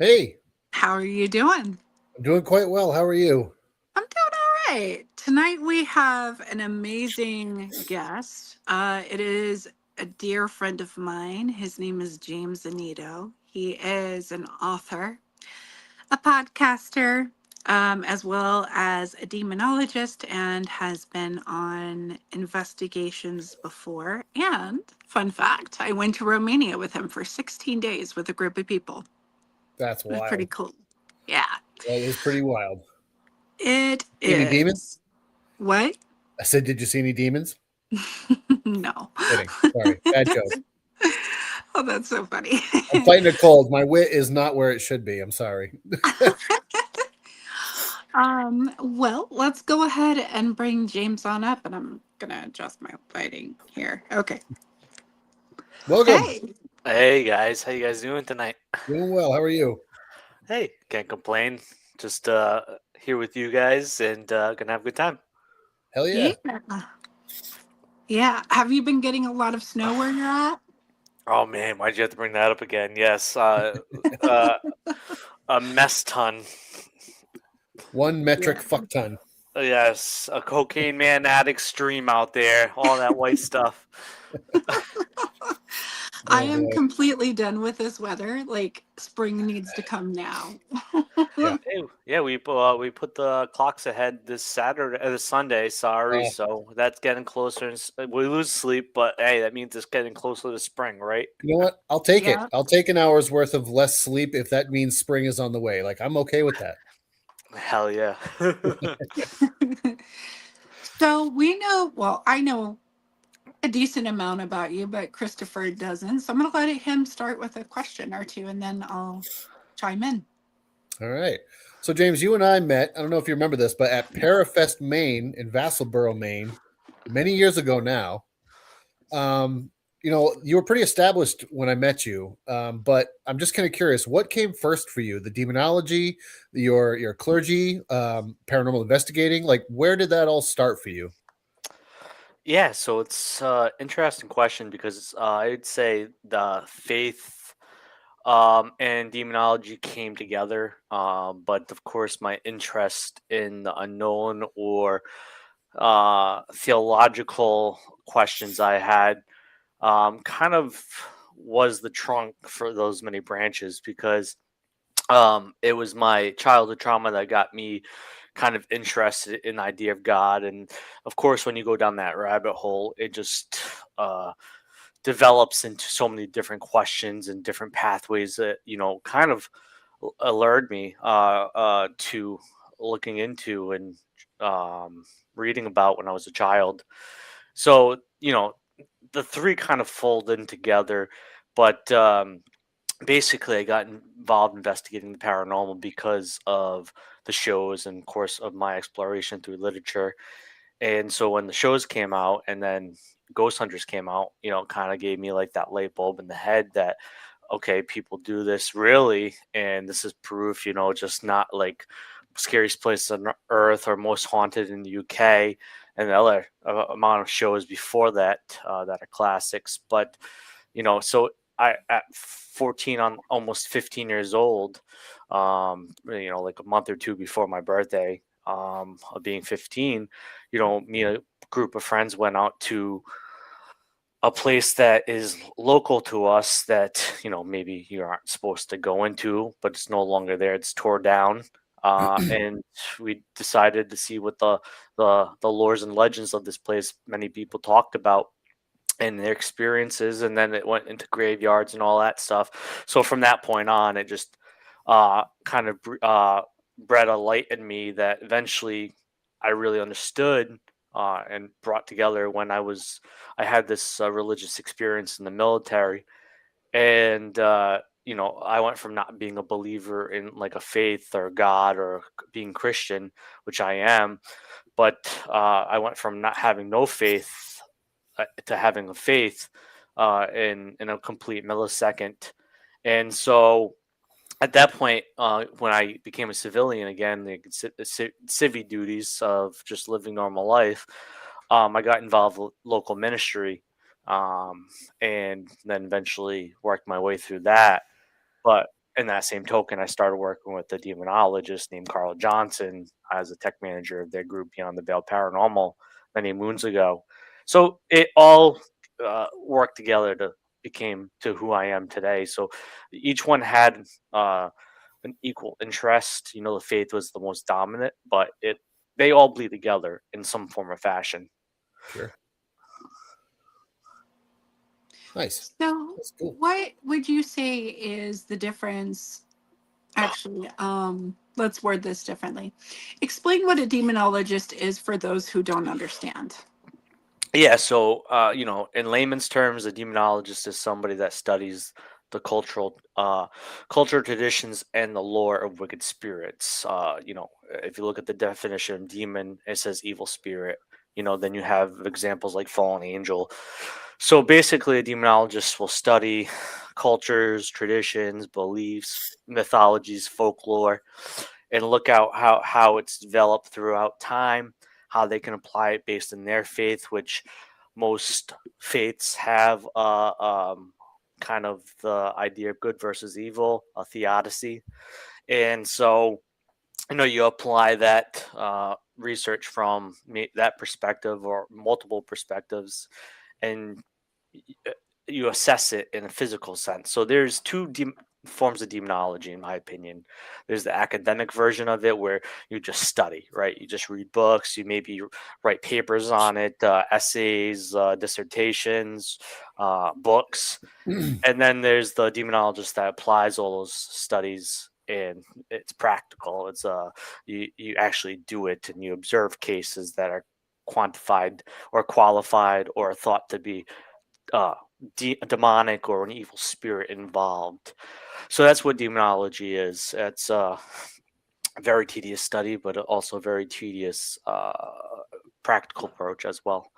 Hey, How are you doing? I'm doing quite well. How are you? I'm doing all right. Tonight we have an amazing guest. It is a dear friend of mine. His name is James Annitto. He is an author, a podcaster, as well as a demonologist, and has been on investigations before. And fun fact, I went to Romania with him for 16 days with a group of people. That's It was pretty wild. cool. Yeah, That is pretty wild. it See any demons? is. What? I said, did you see any demons? No. Kidding. Sorry. Bad joke. Oh, that's so funny. I'm fighting a cold. My wit is not where it should be. I'm sorry. Well, let's go ahead and bring James on up, and I'm gonna adjust my lighting here. Okay. Welcome. Hey. Hey guys, how you guys doing tonight? Doing well. How are you? Hey, can't complain. Just here with you guys and gonna have a good time. Hell yeah. Yeah. Yeah. Have you been getting a lot of snow where you're at? Oh man, why'd you have to bring that up again? Yes, uh, a mess ton. One Yeah. metric fuck ton. Yes, a cocaine man addict stream out there, all that white stuff. I Oh am boy. completely done with this weather. Like spring needs to come now. Yeah. Hey, yeah, we put the clocks ahead this Saturday, this Sunday. Sorry, Uh, so that's getting closer. We lose sleep, but hey, that means it's getting closer to spring, right? you know what? I'll take it. Yeah. I'll take an hour's worth of less sleep if that means spring is on the way. Like I'm okay with that. Hell yeah. So we know, well, I know a decent amount about you, but Christopher doesn't. So I'm going to let him start with a question or two and then I'll chime in. All right. So, James, you and I met, I don't know if you remember this, but at Parafest, Maine, in Vassalboro, Maine, many years ago now. Um, you were pretty established when I met you, but I'm just kind of curious, what came first for you? The demonology, your clergy, paranormal investigating? Like, where did that all start for you? Yeah, so it's interesting question because I'd say the faith and demonology came together, but of course my interest in the unknown or theological questions I had kind of was the trunk for those many branches because it was my childhood trauma that got me kind of interested in the idea of God. And of course, when you go down that rabbit hole, it just uh, develops into so many different questions and different pathways that, kind of allured me to looking into and reading about when I was a child. So, the three kind of fold in together. But basically I got involved investigating the paranormal because of the shows and of course of my exploration through literature. And so when the shows came out and then Ghost Hunters came out, it kind of gave me like that light bulb in the head that okay, people do this really, and this is proof, just not like scariest place on earth or most haunted in the UK and the other amount of shows before that that are classics. But so I at 14 on almost 15 years old, like a month or two before my birthday, of being 15, me and a group of friends went out to a place that is local to us that maybe you aren't supposed to go into, but it's no longer there. It's tore down, and we decided to see what the lores and legends of this place many people talked about and their experiences, and then it went into graveyards and all that stuff. So from that point on, it just kind of bred a light in me that eventually I really understood and brought together when I had this religious experience in the military, and I went from not being a believer in like a faith or God or being Christian, which I am, but I went from not having no faith to having a faith in a complete millisecond. And so at that point, when I became a civilian again, the civvy duties of just living normal life, I got involved with local ministry, um, and then eventually worked my way through that. But in that same token, I started working with a demonologist named Carl Johnson as a tech manager of their group Beyond the Veil Paranormal many moons ago. So it all worked together to became to who I am today. So each one had an equal interest. The faith was the most dominant, but they all bleed together in some form or fashion. Sure. Nice. So, That's cool. what would you say is the difference? Actually, let's word this differently. Explain what a demonologist is for those who don't understand. Yeah, so in layman's terms, a demonologist is somebody that studies the cultural traditions and the lore of wicked spirits. If you look at the definition of demon, it says evil spirit. Then you have examples like fallen angel. So basically, a demonologist will study cultures, traditions, beliefs, mythologies, folklore, and look out how it's developed throughout time, how they can apply it based on their faith, which most faiths have kind of the idea of good versus evil, a theodicy. And so, you apply that research from that perspective or multiple perspectives, and you assess it in a physical sense. So there's two forms of demonology, in my opinion. There's the academic version of it where you just study, right? You just read books, you maybe write papers on it, essays, dissertations, books. And then there's the demonologist that applies all those studies, and it's practical. It's you actually do it, and you observe cases that are quantified or qualified or thought to be demonic or an evil spirit involved. So that's what demonology is. It's a very tedious study, but also a very tedious practical approach as well.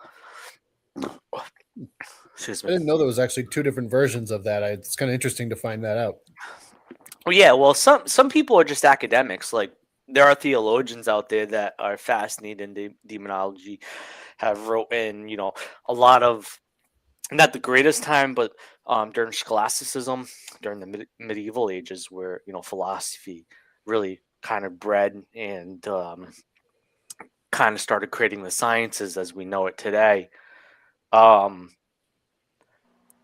Excuse I me. didn't know there was actually two different versions of that. It's kind of interesting to find that out. Well, yeah. Well, some people are just academics. Like there are theologians out there that are fascinated in demonology, have written, a lot of, not the greatest time, but during scholasticism, during the medieval ages, where philosophy really kind of bred and kind of started creating the sciences as we know it today. Um,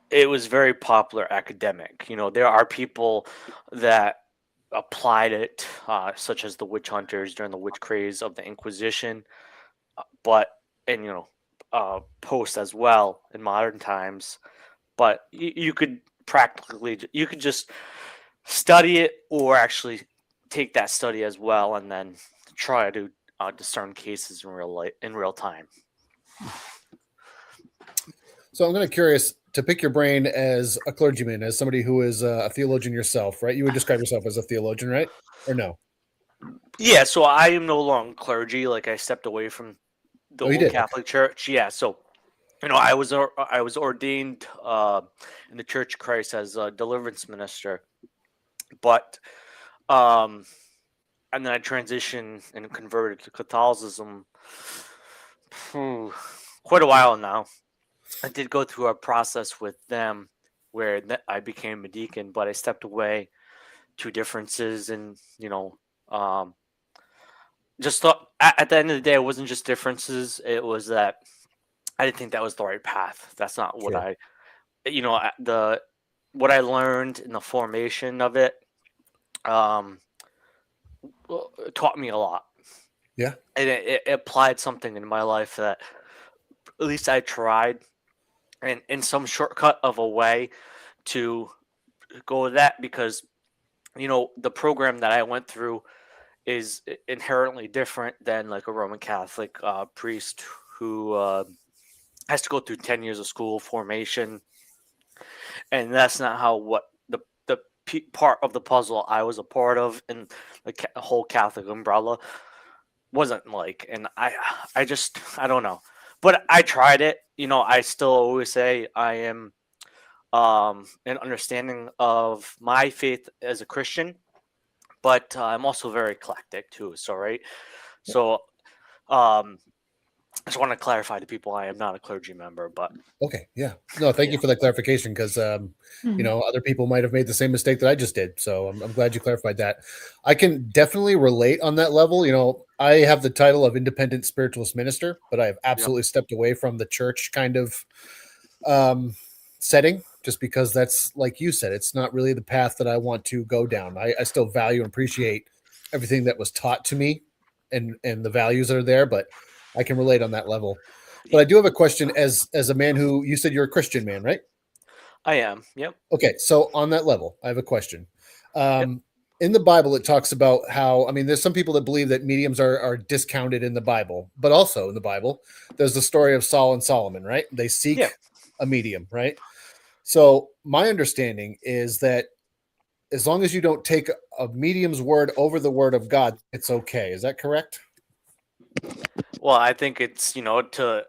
it was very popular academic. There are people that applied it, such as the witch hunters during the witch craze of the Inquisition, but and post as well in modern times. But you could you could just study it or actually take that study as well and then try to discern cases in real time. So I'm kind of curious to pick your brain as a clergyman, as somebody who is a theologian yourself, right? You would describe yourself as a theologian, right? Or no? Yeah, so I am no longer clergy. Like I stepped away from the Oh, you old did? Catholic Church. Yeah, so I was ordained in the Church of Christ as a deliverance minister, but um, and then I transitioned and converted to Catholicism quite a while now. I did go through a process with them where I became a deacon, but I stepped away. Two differences, and um, just thought at the end of the day, it wasn't just differences. It was that I didn't think that was the right path. That's not what Sure. the what I learned in the formation of it um, it taught me a lot. Yeah. And it applied something in my life that at least I tried, and in some shortcut of a way to go with that, because the program that I went through is inherently different than like a Roman Catholic priest who has to go through 10 years of school formation, and that's not how what the part of the puzzle I was a part of in the whole Catholic umbrella wasn't like. And I don't know, but I tried it. I still always say I am an understanding of my faith as a Christian, but I'm also very eclectic too. So right, so um, I just want to clarify to people I am not a clergy member, but Okay, yeah. No, thank you for that clarification because other people might have made the same mistake that I just did. So I'm glad you clarified that. I can definitely relate on that level. I have the title of independent spiritualist minister, but I have absolutely stepped away from the church kind of setting just because that's, like you said, it's not really the path that I want to go down. I still value and appreciate everything that was taught to me and the values that are there, but I can relate on that level. But I do have a question as a man who, you said you're a Christian man, right? I am. Yep. Okay, so on that level, I have a question. Yep. In the Bible, it talks about how, there's some people that believe that mediums are discounted in the Bible, but also in the Bible, there's the story of Saul and Solomon, right? They seek a medium, right? So my understanding is that as long as you don't take a medium's word over the word of God, it's okay. Is that correct? Well, I think it's, to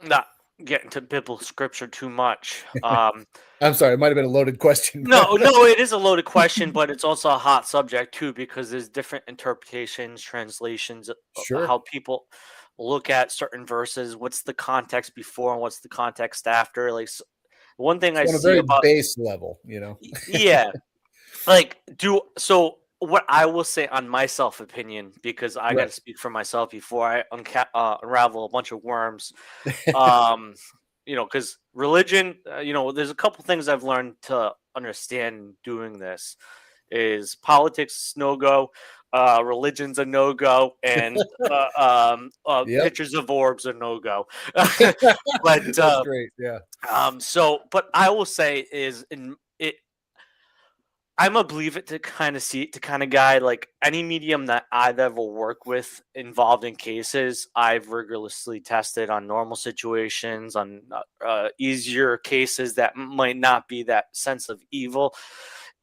not get into biblical scripture too much. I'm sorry, it might have been a loaded question. No, it is a loaded question, but it's also a hot subject too because there's different interpretations, translations, Sure. how people look at certain verses. What's the context before and what's the context after? Like one thing So I on a see very about base level, yeah, what I will say on my self opinion because I got Right. to speak for myself before I unravel a bunch of worms. Because religion, there's a couple things I've learned to understand doing this. Is politics no go, religion's a no go, and Yep. pictures of orbs are no go. But That's great. Yeah. but I will say is in it. I'm a believe it to kind of see it to kind of guy. Like any medium that I've ever worked with involved in cases, I've rigorously tested on normal situations, on easier cases that might not be that sense of evil.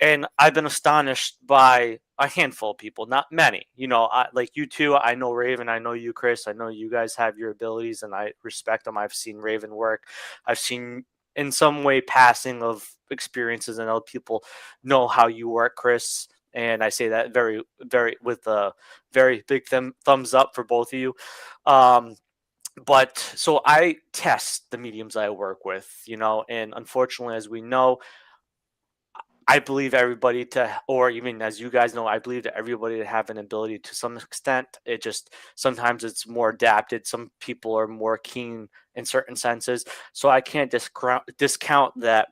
And I've been astonished by a handful of people, not many. Like you two, I know Raven, I know you, Chris, I know you guys have your abilities and I respect them. I've seen Raven work. I've seen in some way passing of experiences and other people know how you work, Chris. And I say that very, very with a very big thumbs up for both of you. But so I test the mediums I work with, and unfortunately, as we know, I believe everybody to, or even as you guys know, I believe that everybody to have an ability to some extent. It just sometimes it's more adapted. Some people are more keen in certain senses, so I can't discount that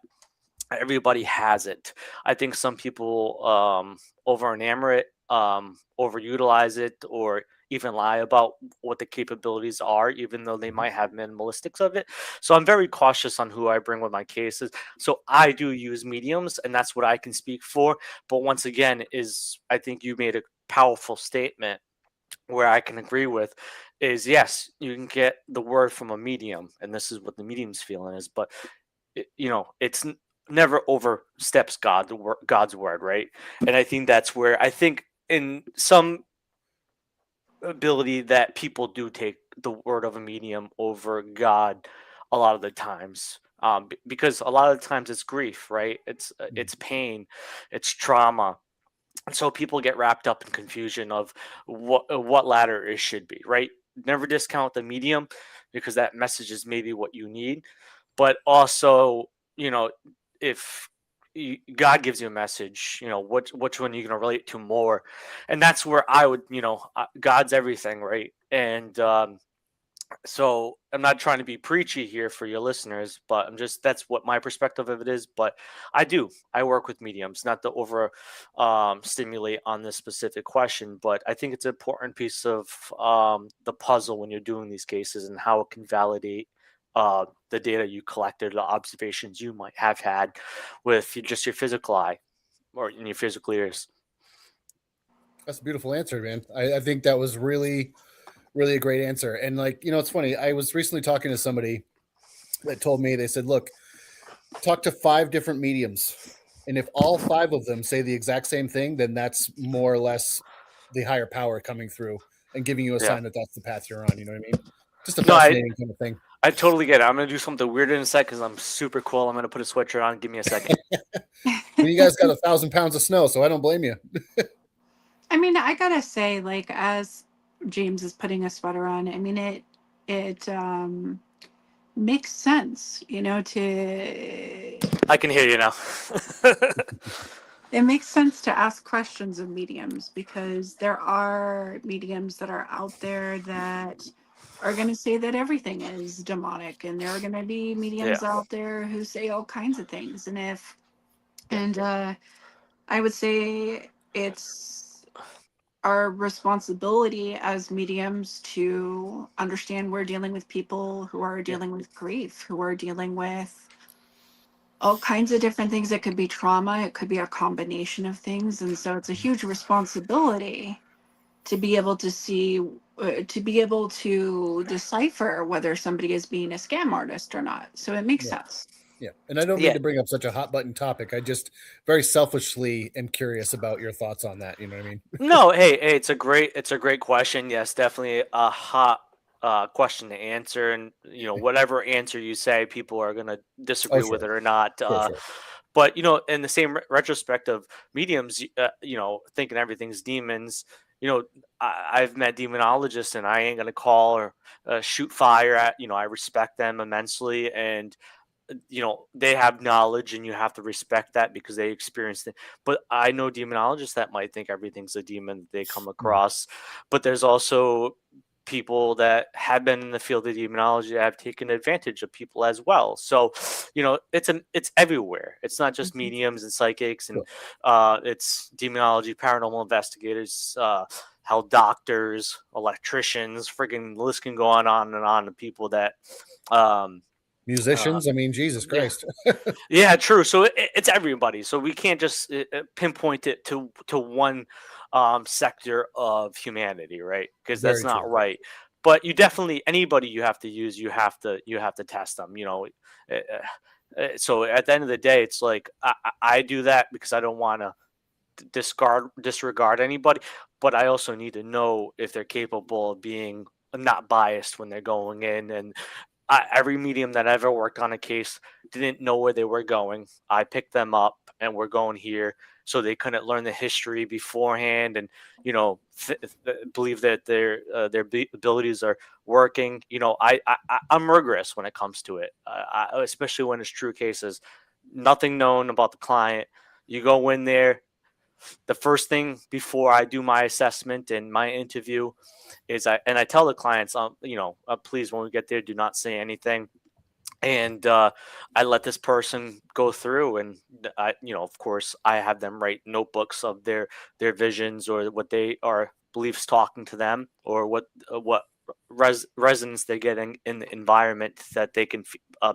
everybody has it. I think some people over enamor it, overutilize it, or even lie about what the capabilities are, even though they might have minimalistics of it. So I'm very cautious on who I bring with my cases. So I do use mediums, and that's what I can speak for. But once again, I think you made a powerful statement where I can agree with is yes, you can get the word from a medium, and this is what the medium's feeling is, but it's never oversteps God's word, right? And I think that's where I think in some ability that people do take the word of a medium over God a lot of the times. Because a lot of the times it's grief, right? It's pain, it's trauma, and so people get wrapped up in confusion of what ladder it should be, right? Never discount the medium because that message is maybe what you need, but also, if God gives you a message, which one are you going to relate to more? And that's where I would, God's everything, right? And so I'm not trying to be preachy here for your listeners, but that's what my perspective of it is. But I work with mediums, not to over stimulate on this specific question, but I think it's an important piece of the puzzle when you're doing these cases and how it can validate the data you collected, the observations you might have had with just your physical eye or in your physical ears. That's a beautiful answer, man. I think that was really, really a great answer. And it's funny. I was recently talking to somebody that told me, they said, look, talk to 5 different mediums. And if all 5 of them say the exact same thing, then that's more or less the higher power coming through and giving you a sign that that's the path you're on. You know what I mean? Just a fascinating kind of thing. I totally get it. I'm going to do something weird in a sec because I'm super cool. I'm going to put a sweatshirt on. Give me a second. You guys got 1,000 pounds of snow, so I don't blame you. I mean, I gotta say, like, as James is putting a sweater on, I mean, it makes sense, to I can hear you now. it makes sense to ask questions of mediums, because there are mediums that are out there that are going to say that everything is demonic, and there are going to be Yeah. mediums out there who say all kinds of things. And if Yeah. and I would say it's our responsibility as mediums to understand we're dealing with people who are Yeah. dealing with grief, who are dealing with all kinds of different things. It could be trauma, it could be a combination of things. And so it's a huge responsibility to be able to see, to be able to decipher whether somebody is being a scam artist or not. So it makes Yeah. sense. Yeah. And I don't mean Yeah. to bring up such a hot button topic. I just very selfishly am curious about your thoughts on that. You know what I mean? No, hey, it's a great question. Yes, definitely a hot question to answer, and whatever answer you say, people are gonna Oh, disagree with sure. it or not. Sure, sure. But in the same retrospect of mediums, thinking everything's demons. I've met demonologists, and I ain't gonna call or shoot fire at. I respect them immensely, and they have knowledge, and you have to respect that because they experienced it. But I know demonologists that might think everything's a demon that they come Mm. across, but there's also people that have been in the field of demonology that have taken advantage of people as well. So it's everywhere. It's not just Mhm. mediums and psychics, and Sure. it's demonology, paranormal investigators, how doctors, electricians, freaking the list can go on and on of people that um uh Musicians, I mean, Jesus yeah. Christ. Yeah, true. So it's everybody. So we can't just pinpoint it to one sector of humanity, right? Because that's Very not true. right. But you definitely anybody you have to use, you have to test them. So at the end of the day, it's like I do that because I don't want to disregard anybody, but I also need to know if they're capable of being not biased when they're going in. And every medium that ever worked on a case didn't know where they were going. I picked them up and we're going here, so they couldn't learn the history beforehand, and believe that their abilities are working. I'm rigorous when it comes to it, especially when it's true cases. Nothing known about the client. You go in there. The first thing before I do my assessment and my interview is I tell the clients, please, when we get there, do not say anything. And I let this person go through, and of course, I have them write notebooks of their visions or what they are beliefs talking to them, or what resonance they get in the environment that they can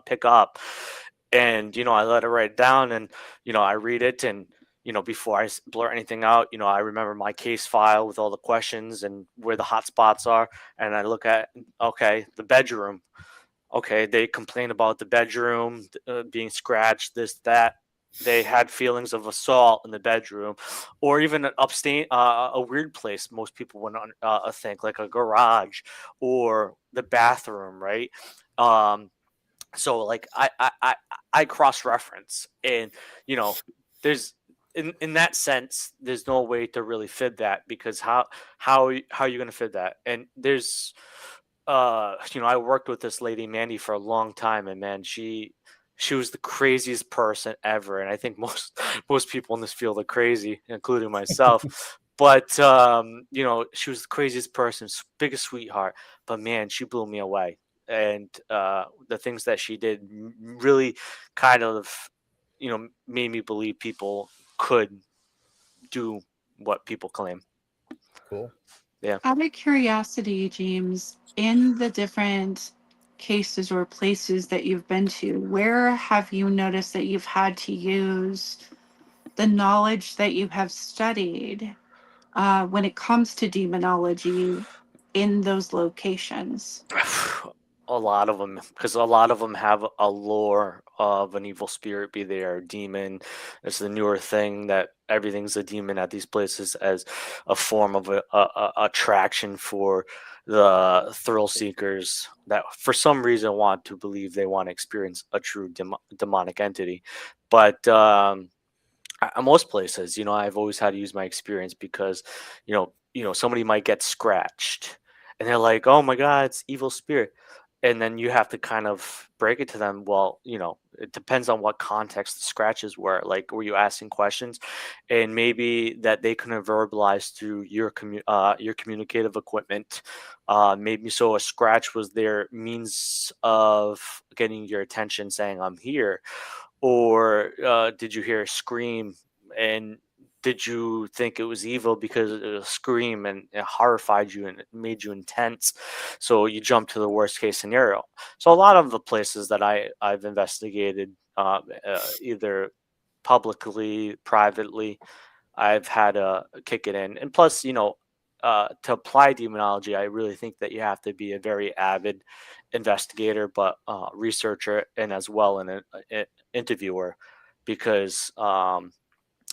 pick up. And I let her write it down, and I read it, and before I blurt anything out, I remember my case file with all the questions and where the hot spots are, and I look at, okay, the bedroom. Okay, they complain about the bedroom being scratched, this, that. They had feelings of assault in the bedroom, or even an upstate, a weird place. Most people would not think, like a garage or the bathroom, right? Um, so like I cross reference, and you know there's in that sense there's no way to really fit that, because how are you going to fit that? And there's I worked with this lady Mandy for a long time, and man, she was the craziest person ever, and I think most most people in this field are crazy, including myself. But she was the craziest person, biggest sweetheart, but man, she blew me away. And the things that she did really kind of made me believe people could do what people claim. Cool. Yeah. Out of curiosity, James, in the different cases or places that you've been to, where have you noticed that you've had to use the knowledge that you have studied when it comes to demonology in those locations? A lot of them, because a lot of them have a lore of an evil spirit, be they a demon. It's the newer thing that everything's a demon at these places, as a form of a attraction for the thrill seekers that for some reason want to believe they want to experience a true demonic entity. But most places, I've always had to use my experience, because somebody might get scratched, and they're like, "Oh my God, it's evil spirit." And then you have to kind of break it to them. Well, it depends on what context the scratches were. Like, were you asking questions, and maybe that they couldn't verbalize through your communicative equipment. Maybe so a scratch was their means of getting your attention, saying, "I'm here." Or did you hear a scream, and did you think it was evil because it was a scream and it horrified you and it made you intense? So you jump to the worst case scenario. So a lot of the places that I've investigated, either publicly, privately, I've had to kick it in. And plus, to apply demonology, I really think that you have to be a very avid investigator, but researcher, and as well an interviewer, because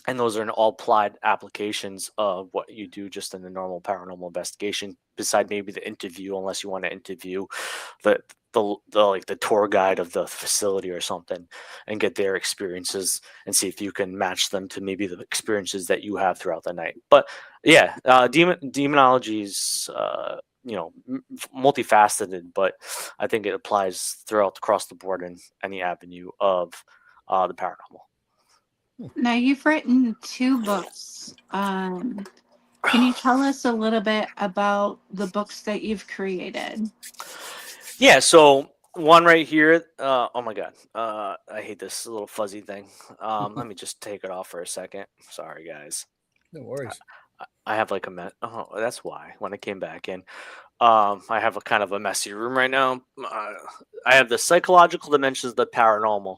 and those are all applied applications of what you do just in the normal paranormal investigation, beside maybe the interview, unless you want to interview the the tour guide of the facility or something, and get their experiences and see if you can match them to maybe the experiences that you have throughout the night. But yeah, demonology is multifaceted, but I think it applies throughout across the board in any avenue of the paranormal. Now, you've written 2 books. Can you tell us a little bit about the books that you've created? Yeah, so one right here. Oh my God, I hate this little fuzzy thing. Let me just take it off for a second. Sorry, guys. No worries. I have like a Oh, that's why when I came back in. I have a kind of a messy room right now. I have the psychological dimensions of the paranormal.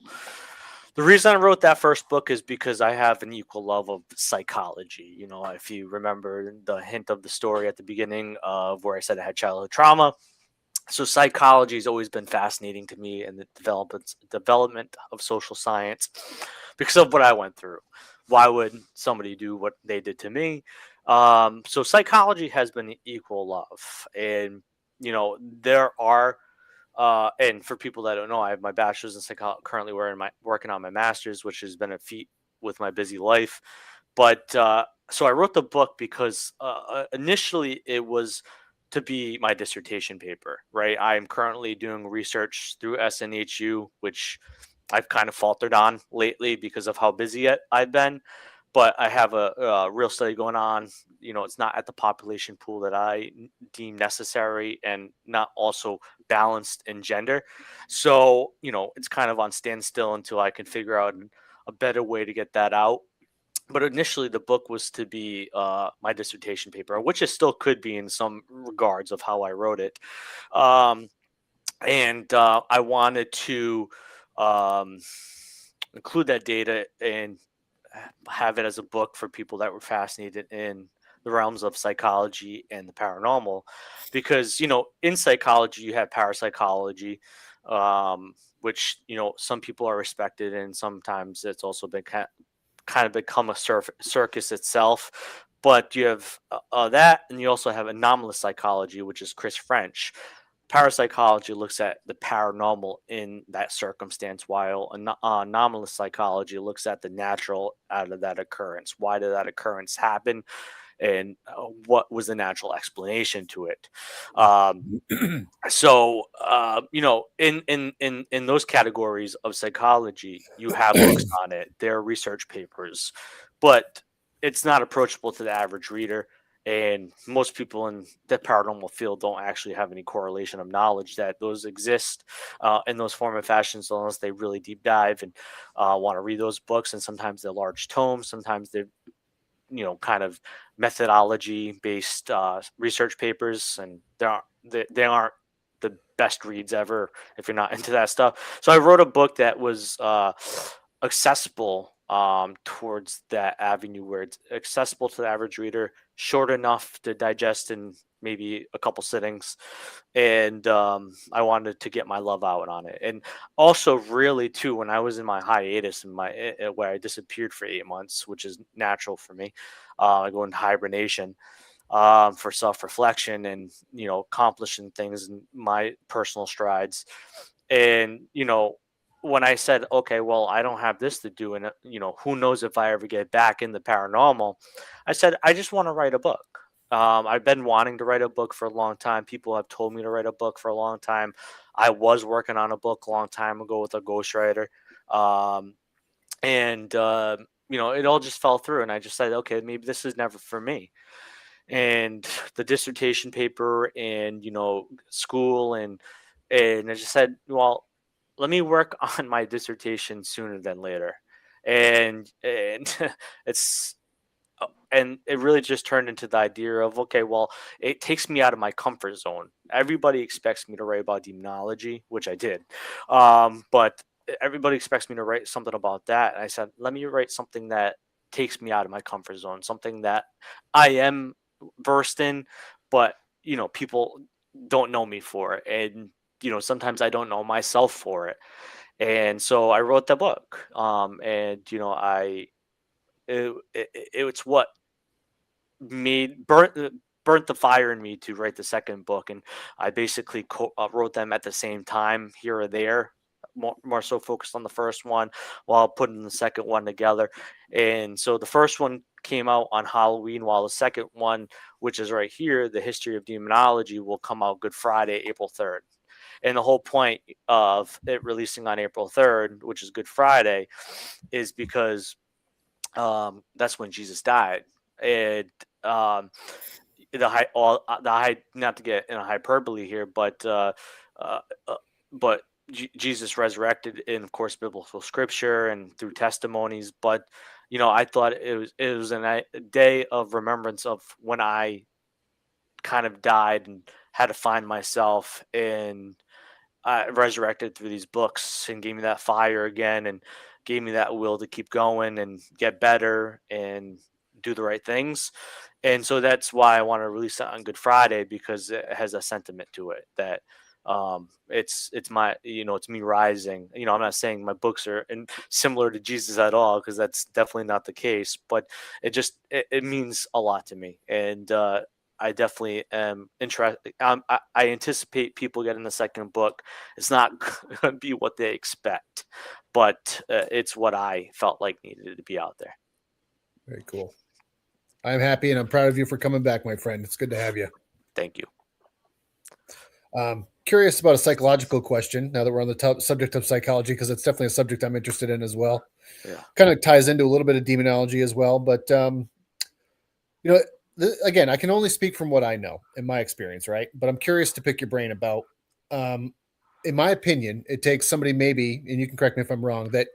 The reason I wrote that first book is because I have an equal love of psychology. If you remember the hint of the story at the beginning of where I said I had childhood trauma, so psychology has always been fascinating to me, and the development of social science, because of what I went through. Why would somebody do what they did to me? So psychology has been equal love, and there are. And for people that don't know, I have my bachelor's in psychology. Currently, working on my master's, which has been a feat with my busy life. But so I wrote the book because initially it was to be my dissertation paper, right? I'm currently doing research through SNHU, which I've kind of faltered on lately because of how busy I've been. But I have a real study going on. It's not at the population pool that I deem necessary, and not also balanced in gender. So, it's kind of on standstill until I can figure out a better way to get that out. But initially, the book was to be my dissertation paper, which it still could be in some regards of how I wrote it. Um, and I wanted to um, include that data and have it as a book for people that were fascinated in the realms of psychology and the paranormal, because in psychology you have parapsychology, which some people are respected, and sometimes it's also been kind of become a circus itself. But you have that, and you also have anomalous psychology, which is Chris French. Parapsychology looks at the paranormal in that circumstance, while anomalous psychology looks at the natural out of that occurrence. Why did that occurrence happen? And what was the natural explanation to it? So in those categories of psychology, you have books on it. There are research papers, but it's not approachable to the average reader. And most people in the paranormal field don't actually have any correlation of knowledge that those exist in those form of fashions, unless they really deep dive and want to read those books. And sometimes they're large tomes, sometimes they're kind of methodology based research papers, and they aren't the best reads ever if you're not into that stuff. So I wrote a book that was accessible towards that avenue, where it's accessible to the average reader, short enough to digest in maybe a couple sittings. And I wanted to get my love out on it. And also, really, too, when I was in my hiatus, where I disappeared for 8 months, which is natural for me, I go into hibernation for self-reflection and accomplishing things in my personal strides. And when I said, okay, well, I don't have this to do, and who knows if I ever get back in the paranormal, I said, I just want to write a book. I've been wanting to write a book for a long time. People have told me to write a book for a long time. I was working on a book a long time ago with a ghostwriter. Um, and it all just fell through, and I just said, okay, maybe this is never for me. And the dissertation paper and school and I just said, well, let me work on my dissertation sooner than later. And it's and it really just turned into the idea of, okay, well, it takes me out of my comfort zone. Everybody expects me to write about demonology, which I did, but everybody expects me to write something about that. And I said, let me write something that takes me out of my comfort zone, something that I am versed in, but people don't know me for it, and sometimes I don't know myself for it. And so I wrote the book, and it's what made burnt the fire in me to write the second book. And I basically wrote them at the same time, here or there, more so focused on the first one while putting the second one together. And so the first one came out on Halloween, while the second one, which is right here, The History of Demonology, will come out Good Friday, April 3rd. And the whole point of it releasing on April 3rd, which is Good Friday, is because that's when Jesus died. And the high, not to get in a hyperbole here, uh, uh, but Jesus resurrected in, of course, biblical scripture and through testimonies. But I thought it was a day of remembrance of when I kind of died and had to find myself, and resurrected through these books and gave me that fire again, and gave me that will to keep going and get better and do the right things. And so that's why I want to release it on Good Friday, because it has a sentiment to it that it's my it's me rising. I'm not saying my books are similar to Jesus at all, because that's definitely not the case, but it means a lot to me. And I definitely am interested. I anticipate people getting the second book. It's not going to be what they expect, but it's what I felt like needed to be out there. Very cool. I'm happy and I'm proud of you for coming back, my friend. It's good to have you. Thank you. Curious about a psychological question now that we're on the subject of psychology, because it's definitely a subject I'm interested in as well. Yeah. Kind of ties into a little bit of demonology as well. But, again, I can only speak from what I know in my experience, right? But I'm curious to pick your brain about, in my opinion, it takes somebody maybe, and you can correct me if I'm wrong, that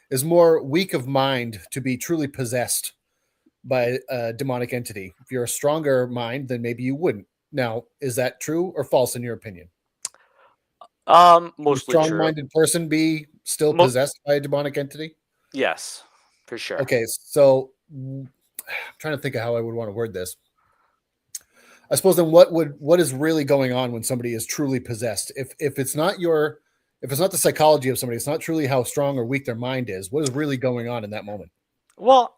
is more weak of mind to be truly possessed by a demonic entity. If you're a stronger mind, then maybe you wouldn't. Now, is that true or false in your opinion? Would a Mostly true. strong-minded person be still possessed by a demonic entity? Yes, for sure. Okay, so I'm trying to think of how I would want to word this. I suppose then what is really going on when somebody is truly possessed? If it's not the psychology of somebody, it's not truly how strong or weak their mind is. What is really going on in that moment? Well,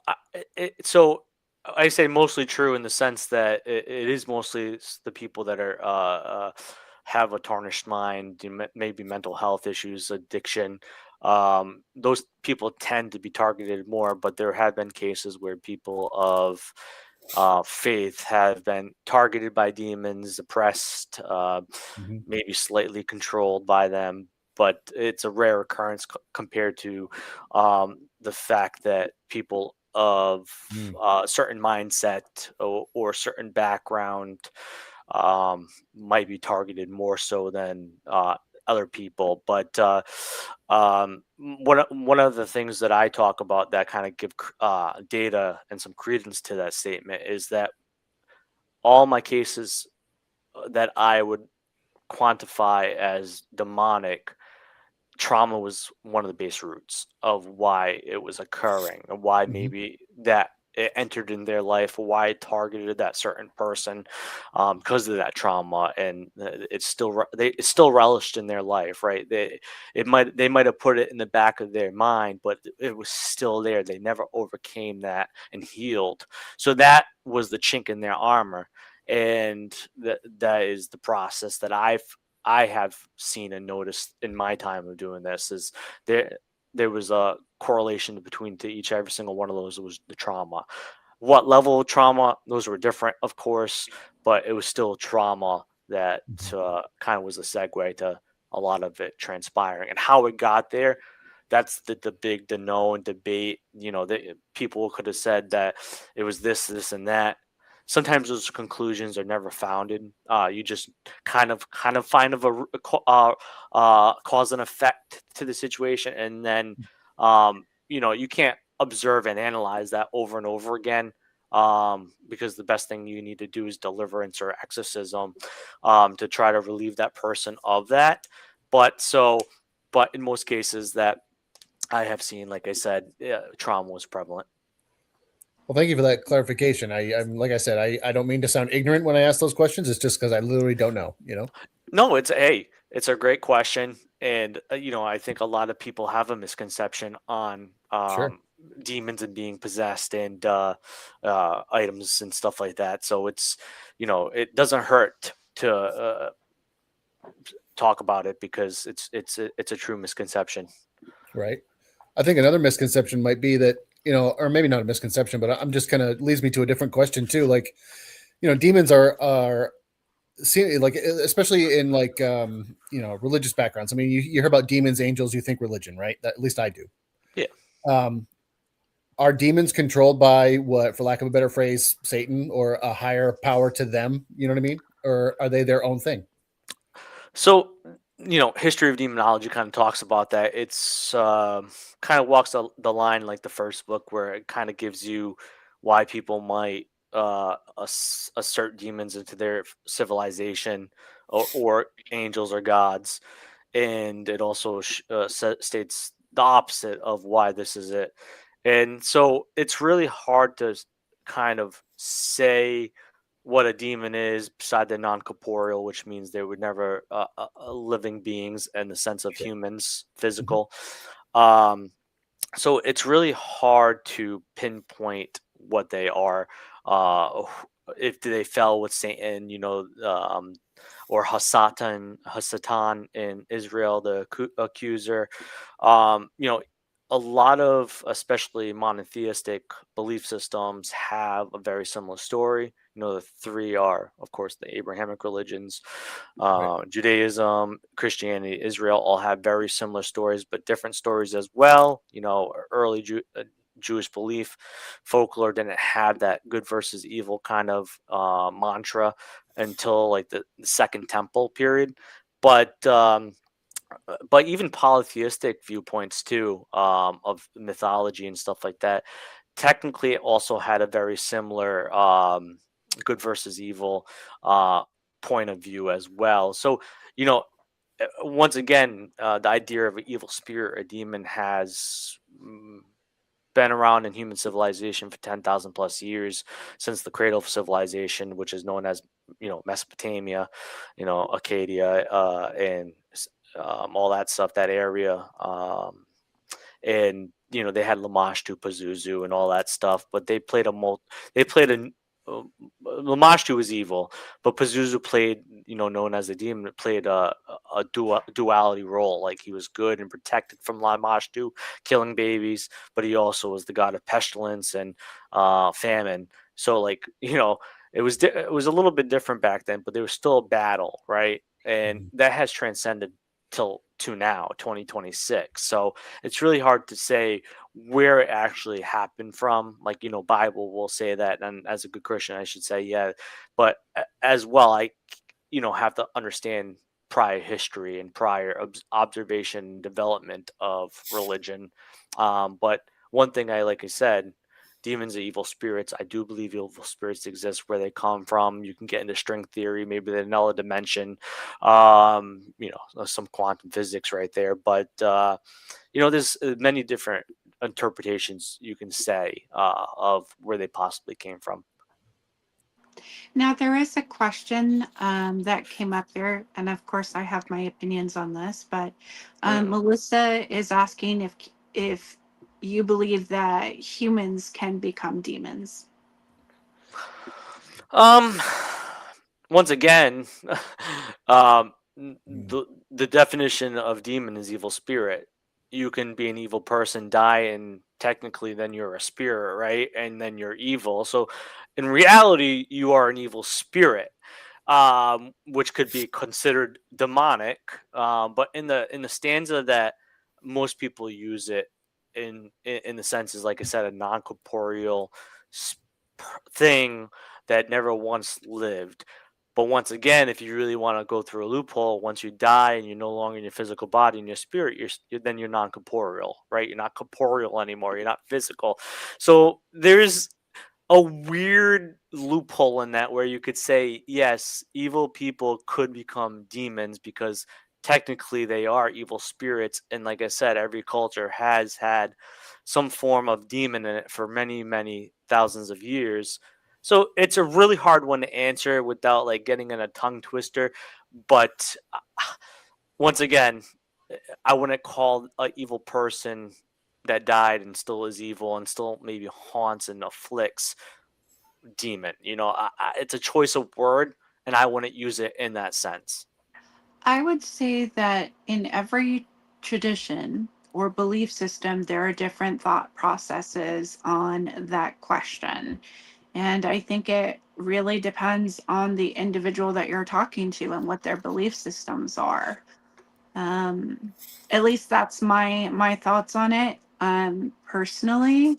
so I say mostly true in the sense that it is mostly the people that are have a tarnished mind, maybe mental health issues, addiction. Those people tend to be targeted more, but there have been cases where people of faith have been targeted by demons, oppressed, Mhm. maybe slightly controlled by them. But it's a rare occurrence compared to the fact that people of Mm. certain mindset or certain background might be targeted more so than other people. But one of the things that I talk about that kind of give data and some credence to that statement is that all my cases that I would quantify as demonic, trauma was one of the base roots of why it was occurring, and why Mhm. maybe that it entered in their life, why it targeted that certain person, because of that trauma. And it's still relished in their life, right? They might have put it in the back of their mind, but it was still there. They never overcame that and healed. So that was the chink in their armor. And that is the process that I have seen and noticed in my time of doing this. Is there was a correlation between to each every single one of those was the trauma. What level of trauma? Those were different, of course, but it was still trauma that kind of was a segue to a lot of it transpiring, and how it got there. That's the known debate. People could have said that it was this, and that. Sometimes those conclusions are never founded. You just kind of find cause and effect to the situation, and then you can't observe and analyze that over and over again, because the best thing you need to do is deliverance or exorcism, to try to relieve that person of that. But in most cases that I have seen, like I said, trauma was prevalent. Well, thank you for that clarification. I'm like I said, I don't mean to sound ignorant when I ask those questions. It's just because I literally don't know. No, it's a great question, and I think a lot of people have a misconception on Sure. demons and being possessed, and items and stuff like that. So it doesn't hurt to talk about it, because it's a true misconception. Right. I think another misconception might be that, or maybe not a misconception, but I'm just kind of leads me to a different question too. Like, demons are seen, like, especially in like, religious backgrounds. I mean, you hear about demons, angels, you think religion, right? At least I do. Yeah. Are demons controlled by what, for lack of a better phrase, Satan or a higher power to them? You know what I mean? Or are they their own thing? So, history of demonology kind of talks about that. It's kind of walks the line like the first book, where it kind of gives you why people might assert demons into their civilization, or angels or gods, and it also states the opposite of why this is it. And so it's really hard to kind of say what a demon is, beside the non-corporeal, which means they would never living beings in the sense of Sure. humans, Mhm. physical. So it's really hard to pinpoint what they are. If they fell with Satan, or Hasatan in Israel, the accuser. Um, you know, a lot of, especially monotheistic belief systems, have a very similar story. The three are, of course, the Abrahamic religions, Right. Judaism, Christianity, Israel, all have very similar stories, but different stories as well. Early Jewish belief, folklore didn't have that good versus evil kind of mantra until like the Second Temple period. But but even polytheistic viewpoints too, of mythology and stuff like that, technically it also had a very similar good versus evil uh, point of view as well. So you know once again, the idea of an evil spirit, a demon, has been around in human civilization for 10,000 plus years, since the cradle of civilization, which is known as, Mesopotamia, Acadia, and all that stuff, that area. And they had Lamashtu, Pazuzu, and all that stuff, but they played a Lamashtu was evil, but Pazuzu played, known as the demon, played a duality role. Like, he was good and protected from Lamashtu, killing babies, but he also was the god of pestilence and famine. So, like, it was a little bit different back then, but there was still a battle, right? And Mhm. that has transcended to now, 2026. So it's really hard to say where it actually happened from. Like, Bible will say that, and as a good Christian, I should say, yeah. But as well, have to understand prior history and prior observation and development of religion. But one thing, like I said, demons are evil spirits. I do believe evil spirits exist. Where they come from, you can get into string theory, maybe they're another dimension, some quantum physics right there. But there's many different interpretations you can say of where they possibly came from. Now, there is a question that came up there, and of course, I have my opinions on this. But Mm. Melissa is asking if you believe that humans can become demons. Um, Once again, Mhm. the definition of demon is evil spirit. You can be an evil person, die, and technically then you're a spirit, right? And then you're evil. So in reality, you are an evil spirit, which could be considered demonic. But in the stanza that most people use it in the sense is, like I said, a non corporeal thing that never once lived. But once again, if you really want to go through a loophole, once you die and you're no longer in your physical body and your spirit, then you're non-corporeal, right? You're not corporeal anymore. You're not physical. So there's a weird loophole in that where you could say, yes, evil people could become demons because technically they are evil spirits. And like I said, every culture has had some form of demon in it for many, many thousands of years. So it's a really hard one to answer without like getting in a tongue twister. But once again, I wouldn't call an evil person that died and still is evil and still maybe haunts and afflicts demon. It's a choice of word, and I wouldn't use it in that sense. I would say that in every tradition or belief system, there are different thought processes on that question. And I think it really depends on the individual that you're talking to and what their belief systems are. Um, at least that's my thoughts on it. Personally,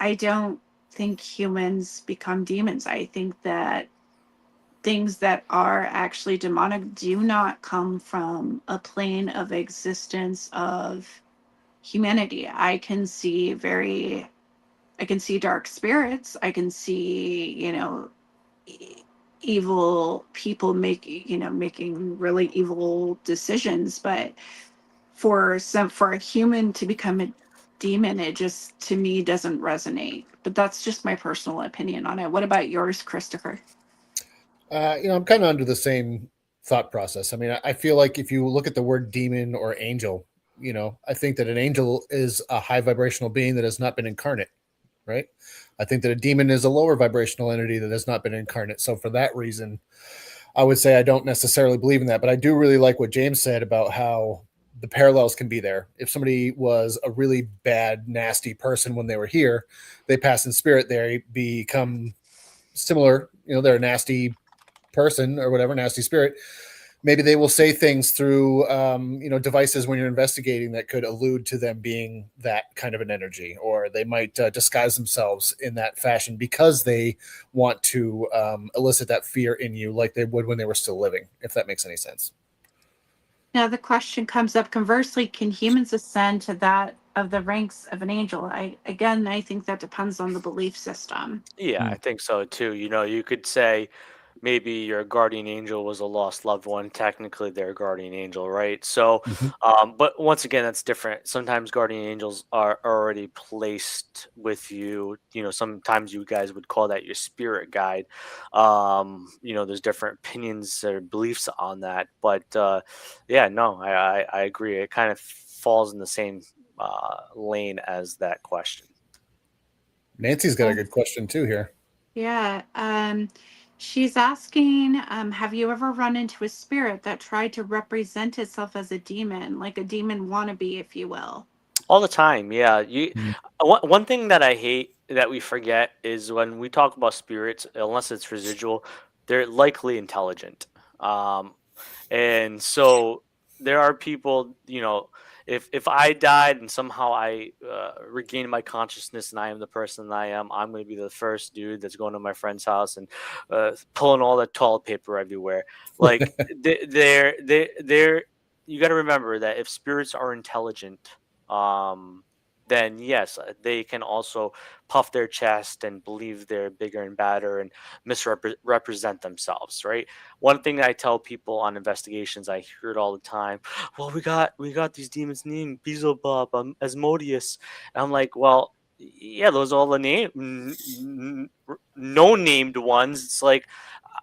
I don't think humans become demons. I think that things that are actually demonic do not come from a plane of existence of humanity. I can see dark spirits. I can see, e- evil people making really evil decisions. But for a human to become a demon, it just to me doesn't resonate. But that's just my personal opinion on it. What about yours, Christopher? I'm kind of under the same thought process. I mean, I feel like if you look at the word demon or angel, I think that an angel is a high vibrational being that has not been incarnate, right? I think that a demon is a lower vibrational entity that has not been incarnate. So for that reason, I would say I don't necessarily believe in that, but I do really like what James said about how the parallels can be there. If somebody was a really bad, nasty person when they were here, they pass in spirit, they become similar. They're a nasty person or whatever, nasty spirit. Maybe they will say things through devices when you're investigating that could allude to them being that kind of an energy, or they might disguise themselves in that fashion because they want to elicit that fear in you like they would when they were still living, if that makes any sense. Now the question comes up conversely, can humans ascend to that of the ranks of an angel? I think that depends on the belief system. Yeah, I Mm. think so too. You could say maybe your guardian angel was a lost loved one. Technically, they're a guardian angel, right? So, Mhm. but once again, that's different. Sometimes guardian angels are already placed with you. Sometimes you guys would call that your spirit guide. There's different opinions or beliefs on that, but yeah, no, I agree. It kind of falls in the same lane as that question. Nancy's got a good question too here. Yeah. She's asking, have you ever run into a spirit that tried to represent itself as a demon, like a demon wannabe, if you will? All the time, yeah. Mm. One thing that I hate that we forget is when we talk about spirits, unless it's residual, they're likely intelligent. Um, and so there are people, if I died and somehow I regained my consciousness and I am the person that I am, I'm going to be the first dude that's going to my friend's house and pulling all the toilet paper everywhere. Like they're you got to remember that if spirits are intelligent, um, then yes, they can also puff their chest and believe they're bigger and badder and misrepresent themselves, right? One thing I tell people on investigations, I hear it all the time. Well, we got these demons named Beelzebub, Asmodeus. And I'm like, well, yeah, those are all the no named ones. It's like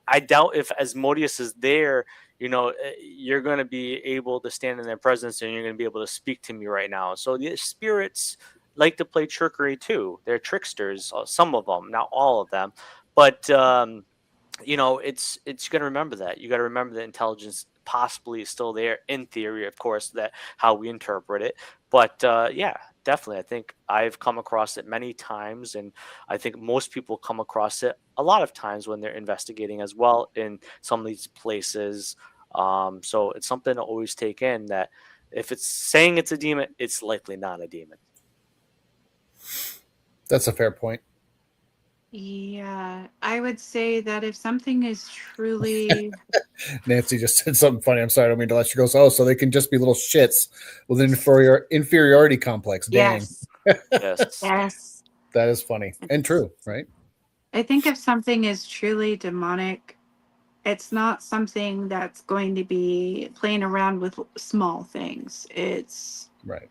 I doubt if Asmodeus is there, you're going to be able to stand in their presence and you're going to be able to speak to me right now. So the spirits like to play trickery too. They're tricksters, some of them, not all of them, but it's you got to remember that. You got to remember that intelligence possibly is still there in theory, of course, that how we interpret it. But yeah, definitely. I think I've come across it many times, and I think most people come across it a lot of times when they're investigating as well in some of these places. So it's something to always take in, that if it's saying it's a demon, it's likely not a demon. That's a fair point. Yeah, I would say that if something is truly, Nancy just said something funny. I'm sorry, I don't mean to let you go. So, so they can just be little shits with an inferiority complex. Dang, yes, Yes. yes. that is funny and It's, true, right? I think if something is truly demonic, it's not something that's going to be playing around with small things. It's Right.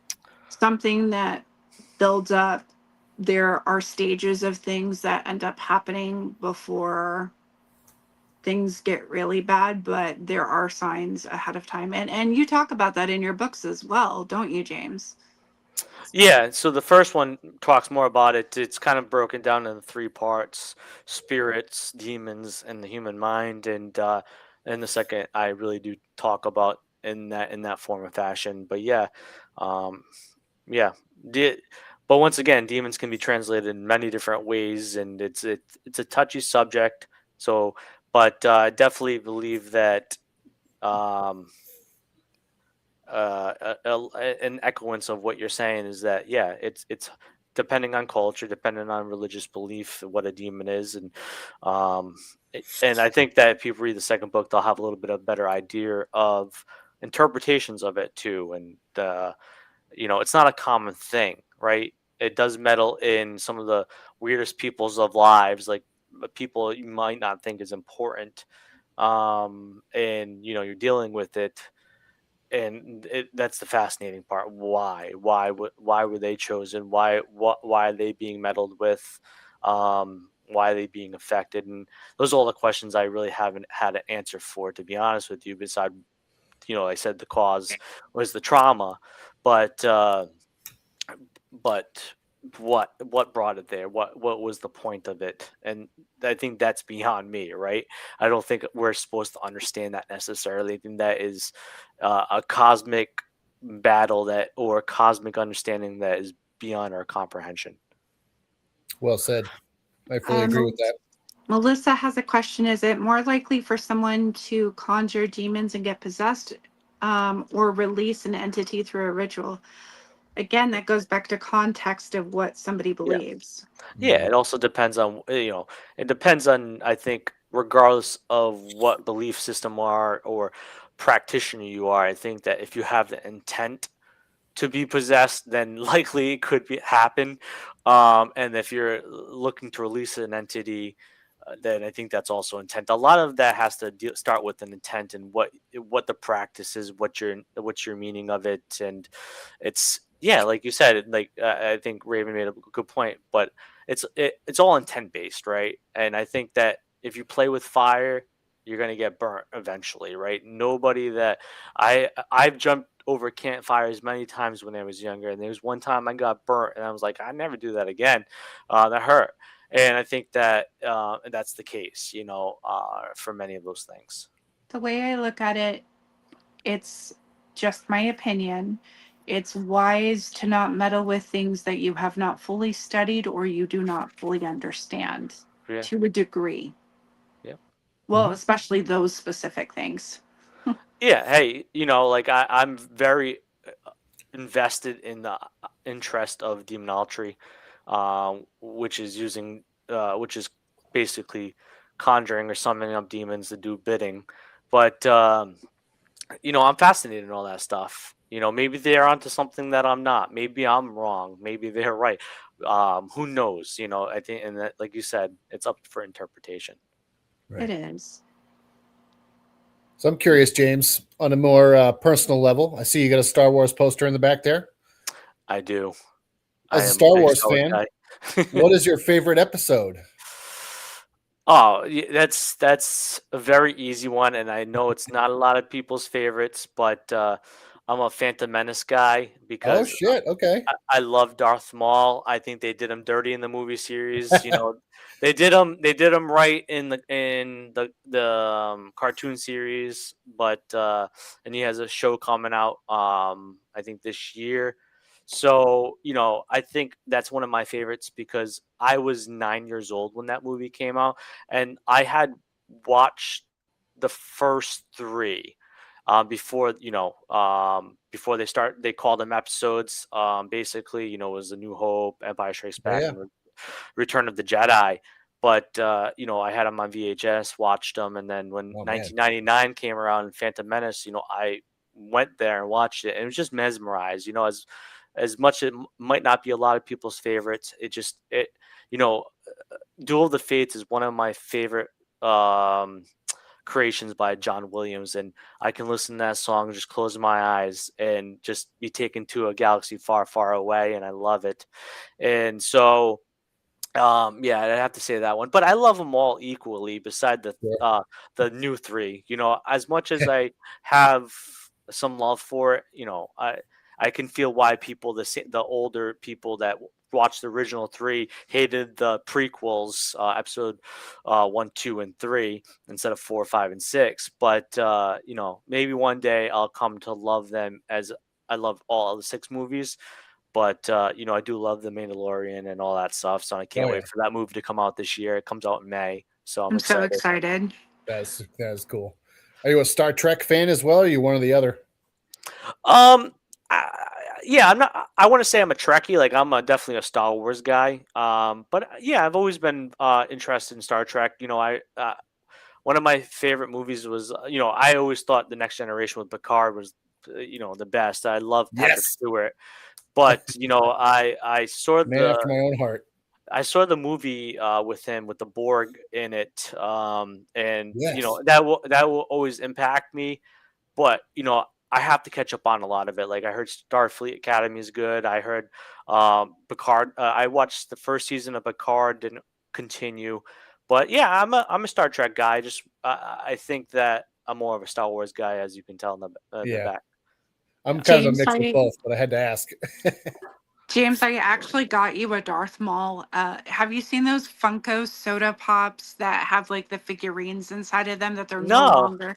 something that builds up. There are stages of things that end up happening before things get really bad, but there are signs ahead of time. And you talk about that in your books as well, don't you, James? Yeah, so the first one talks more about it. It's kind of broken down into three parts: spirits, demons, and the human mind. And the second, I really do talk about in that form of fashion. But yeah, um, yeah. De- but once again, demons can be translated in many different ways, and it's a touchy subject. So, but I definitely believe that. Um, an echoance of what you're saying is that, yeah, it's depending on culture, depending on religious belief, what a demon is. Um and I think that if people read the second book, they'll have a little bit of better idea of interpretations of it too. And it's not a common thing, right? It does meddle in some of the weirdest peoples of lives, like people you might not think is important. And you're dealing with it, and that's the fascinating part. Why were they chosen? Why are they being meddled with? Why are they being affected? And those are all the questions I really haven't had an answer for, to be honest with you. Beside, I said the cause was the trauma, but but what brought it there? What was the point of it? And I think that's beyond me, right? I don't think we're supposed to understand that necessarily. I think that is a cosmic battle, that or a cosmic understanding that is beyond our comprehension. Well said. I fully agree with Um, that. Melissa has a question. Is it more likely for someone to conjure demons and get possessed, or release an entity through a ritual? Again, that goes back to context of what somebody Yeah. believes. Yeah, Mhm. it also depends on, it depends on, I think, regardless of what belief system are or practitioner you are. I think that if you have the intent to be possessed, then likely it could happen. And if you're looking to release an entity, then I think that's also intent. A lot of that has to start with an intent, and what the practice is, what's your meaning of it. And it's, yeah, like you said, like I think Raven made a good point, but it's all intent based, right? And I think that if you play with fire, you're gonna get burnt eventually, right? Nobody that I've jumped over campfires many times when I was younger, and there was one time I got burnt, and I was like, I never do that again. That hurt. And I think that that's the case, for many of those things. The way I look at it, it's just my opinion. It's wise to not meddle with things that you have not fully studied or you do not fully understand Yeah, to a degree. yeah, Well, especially those specific things. yeah. Hey, like I'm very invested in the interest of demonology, which is basically conjuring or summoning up demons to do bidding. But I'm fascinated in all that stuff. Maybe they're onto something that I'm not. Maybe I'm wrong. Maybe they're right. Who knows? I think, and that, like you said, it's up for interpretation. It Right. is. So I'm curious, James, on a more personal level. I see you got a Star Wars poster in the back there. I do. I As a am a Star big Wars Star Wars fan, guy. what is your favorite episode? Oh, that's a very easy one, and I know it's not a lot of people's favorites, but I'm a Phantom Menace guy Oh because shit. Okay. I love Darth Maul. I think they did him dirty in the movie series. They did him right in the cartoon series, but and he has a show coming out, I think this year. So, I think that's one of my favorites because I was 9 years old when that movie came out, and I had watched the first three before, before they called them episodes. Basically, it was A New Hope, Empire Strikes Oh, Back, yeah. and Return of the Jedi. But I had them on VHS, watched them, and then when Oh, man. 1999 came around and Phantom Menace, I went there and watched it, and it was just mesmerized. As much it might not be a lot of people's favorites, you know, Duel of the Fates is one of my favorite um, creations by John Williams, and I can listen to that song, just close my eyes, and just be taken to a galaxy far, far away, and I love it. And so yeah, I'd have to say that one, but I love them all equally. Beside the new three, as much as I have some love for it, I can feel why the older people that watched the original three hated the prequels, episode 1, 2, and 3 instead of 4, 5, and 6. But maybe one day I'll come to love them as I love all of the 6 movies. But I do love The Mandalorian and all that stuff, so I can't Oh, yeah. wait for that movie to come out this year. It comes out in May, so I'm I'm so excited. excited. That's cool. Are you a Star Trek fan as well, or are you one or the other? Yeah, I'm not. I want to say I'm a Trekkie. Like definitely a Star Wars guy. But yeah, I've always been interested in Star Trek. One of my favorite movies was I always thought The Next Generation with Picard was the best. I love Patrick Yes. Stewart, but I saw Man after my own heart. I saw the movie with him with the Borg in it, and Yes. that will always impact me. But I have to catch up on a lot of it. Like I heard Starfleet Academy is good. I heard Picard. I watched the first season of Picard, didn't continue. But yeah, I'm a Star Trek guy. Just I think that I'm more of a Star Wars guy, as you can tell in the Yeah. back. I'm kind of a James, mix with both, but I had to ask. I actually got you a Darth Maul. Have you seen those Funko soda pops that have like the figurines inside of them that they're no No. longer?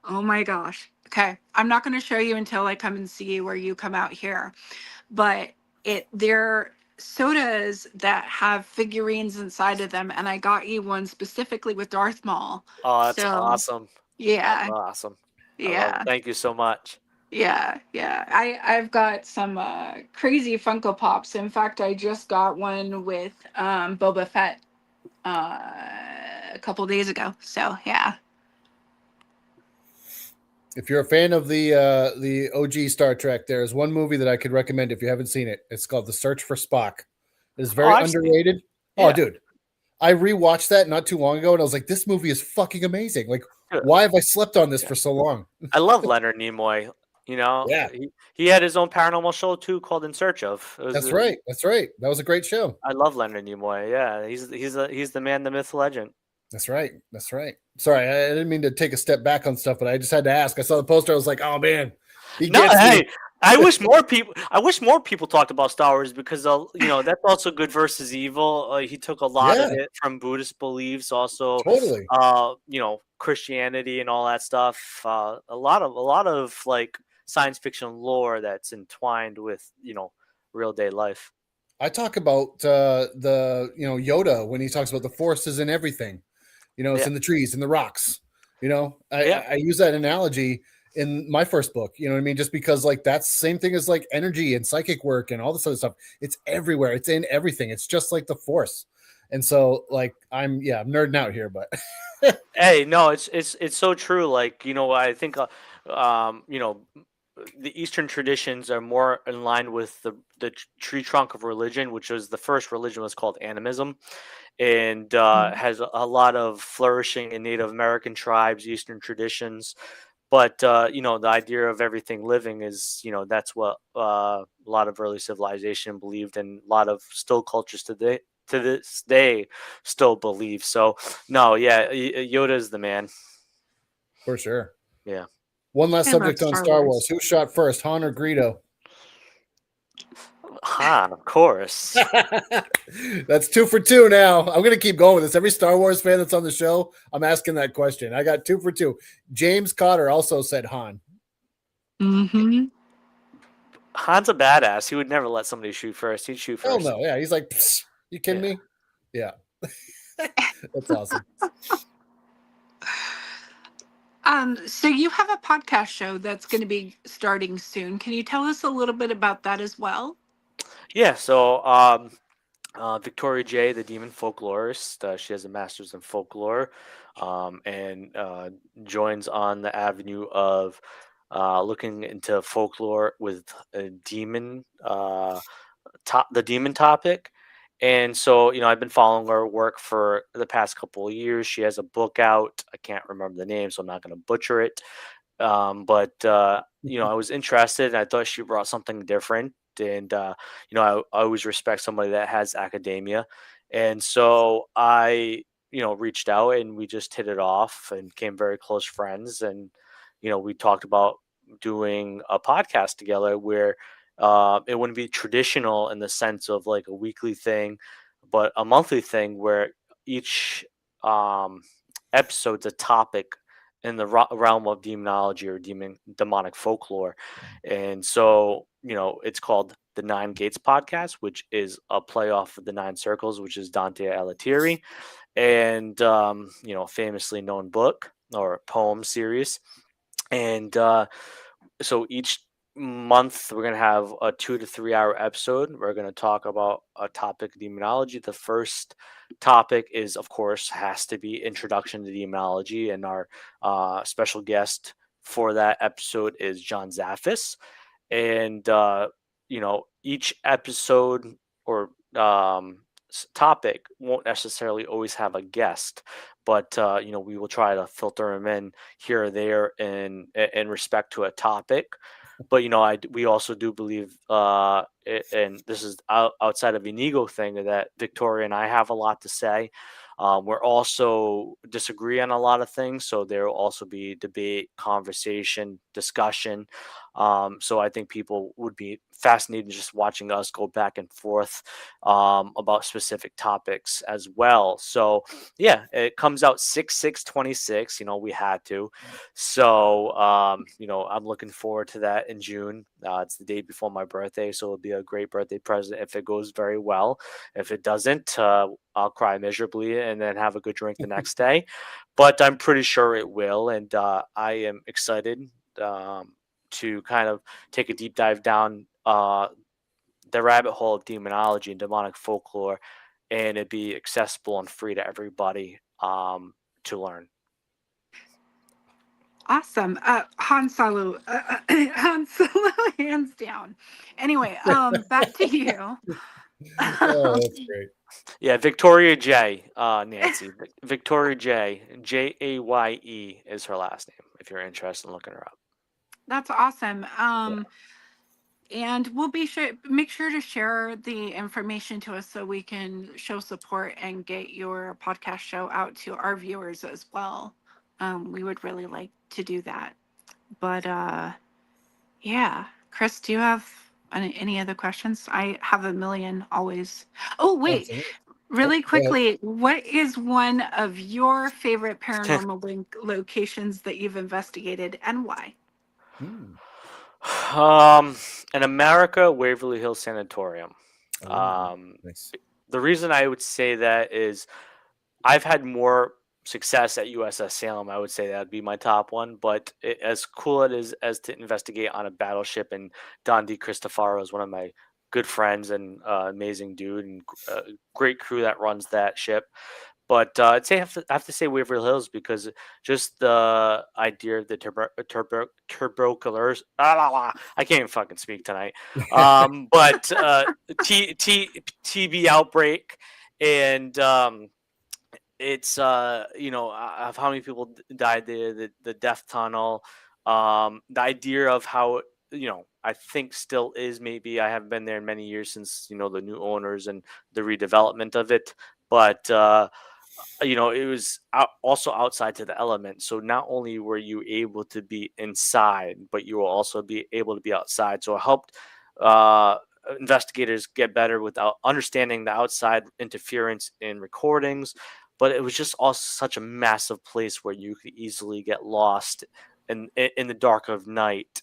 Oh my gosh. Okay. I'm not going to show you until I come and see you where you come out here. But they're sodas that have figurines inside of them, and I got you one specifically with Darth Maul. Oh, that's So awesome. yeah, That's awesome. I love it. yeah. Thank you so much. Yeah, yeah. I've got some crazy Funko Pops. In fact, I just got one with Boba Fett a couple days ago. So yeah. If you're a fan of the OG Star Trek, there's one movie that I could recommend if you haven't seen it. It's called The Search for Spock. It's very I've seen it. underrated. Yeah. Oh, dude. I rewatched that not too long ago, and I was like, this movie is fucking amazing. Like, Good. why have I slept on this for so long? I love Leonard Nimoy. Yeah. He had his own paranormal show too, called In Search of. That's right. That's right. That was a great show. I love Leonard Nimoy. Yeah, he's the man, the myth, legend. That's right. That's right. Sorry, I didn't mean to take a step back on stuff, but I just had to ask. I saw the poster. I was like, oh man, he gets me. I wish more people talked about Star Wars because that's also good versus evil. He took a lot of it from Buddhist beliefs, also Totally. Christianity and all that stuff. A lot of like science fiction lore that's entwined with real day life. I talk about the Yoda when he talks about the force is in everything. It's in the trees, in the rocks. I use that analogy in my first book. You know what I mean? Just because like that's the same thing as like energy and psychic work and all this other stuff. It's everywhere. It's in everything. It's just like the force. And so like I'm nerding out here, but hey, no, it's so true. Like I think the Eastern traditions are more in line with the tree trunk of religion, which was the first religion was called animism, and has a lot of flourishing in Native American tribes, Eastern traditions. But the idea of everything living is that's what a lot of early civilization believed, and a lot of still cultures to this day still believe. So no, yeah, Yoda is the man for sure. Yeah. One last subject on Star Wars. Who shot first, Han or Greedo? Han, of course. That's 2 for 2 now. I'm going to keep going with this. Every Star Wars fan that's on the show, I'm asking that question. I got 2 for 2. James Cotter also said Han. Mm-hmm. Han's a badass. He would never let somebody shoot first. He'd shoot Hell first. no. Yeah, he's like, "Psst, you kidding Yeah. me? Yeah, that's awesome. So you have a podcast show that's going to be starting soon. Can you tell us a little bit about that as well? Yeah. So, Victoria J, the demon folklorist, she has a master's in folklore, and joins on the avenue of looking into folklore with a demon the demon topic. And so, I've been following her work for the past couple of years. She has a book out. I can't remember the name, so I'm not going to butcher it. But I was interested, and I thought she brought something different. And I always respect somebody that has academia, and so I reached out, and we just hit it off and became very close friends. And we talked about doing a podcast together where it wouldn't be traditional in the sense of like a weekly thing, but a monthly thing where each um, episode's a topic in the realm of demonology or demonic folklore. And so, it's called the Nine Gates podcast, which is a play off of the Nine Circles, which is Dante Alighieri, and famously known book or poem series. And so each month we're going to have a 2 to 3 hour episode. We're going to talk about a topic of demonology. The first topic is, of course, has to be introduction to demonology, and our special guest for that episode is John Zaffis. And each episode or topic won't necessarily always have a guest, but we will try to filter them in here or there in respect to a topic. But we also do believe, and this is outside of an ego thing, that Victoria and I have a lot to say. We're also disagree on a lot of things, so there will also be debate, conversation, discussion. So I think people would be fascinated just watching us go back and forth about specific topics as well. So yeah, it comes out 6/6/26. We had to. So I'm looking forward to that in June. It's the day before my birthday, so it'll be a great birthday present if it goes very well. If it doesn't, I'll cry miserably and then have a good drink the next day. But I'm pretty sure it will, and I am excited to kind of take a deep dive down the rabbit hole of demonology and demonic folklore, and it be accessible and free to everybody to learn. Awesome. Han Solo, Han Solo, hands down. Anyway, back to you. Oh, that's great. Yeah, Victoria J, Nancy. Victoria J, Jaye is her last name, if you're interested in looking her up. That's awesome. Yeah. And we'll make sure to share the information to us so we can show support and get your podcast show out to our viewers as well. We would really like to do that. But yeah, Chris, do you have any other questions? I have a million always. Oh, wait, Absolutely. really Go ahead. quickly, what is one of your favorite paranormal locations that you've investigated and why? Hmm. In America, Waverly Hills Sanatorium. Oh, nice. The reason I would say that is I've had more success at USS Salem. I would say that would be my top one. But as cool it is as to investigate on a battleship, and Don D. Cristofaro is one of my good friends and amazing dude and great crew that runs that ship. But I'd say I have to say Waverly Hills because just the idea of the tuberculosis. I can't even fucking speak tonight. But TB outbreak, and it's of how many people died there, the death tunnel, the idea of how I think still is, maybe I haven't been there in many years since the new owners and the redevelopment of it, but it was also outside to the element. So not only were you able to be inside, but you will also be able to be outside. So it helped uh, investigators get better without understanding the outside interference in recordings. But it was just also such a massive place where you could easily get lost in the dark of night.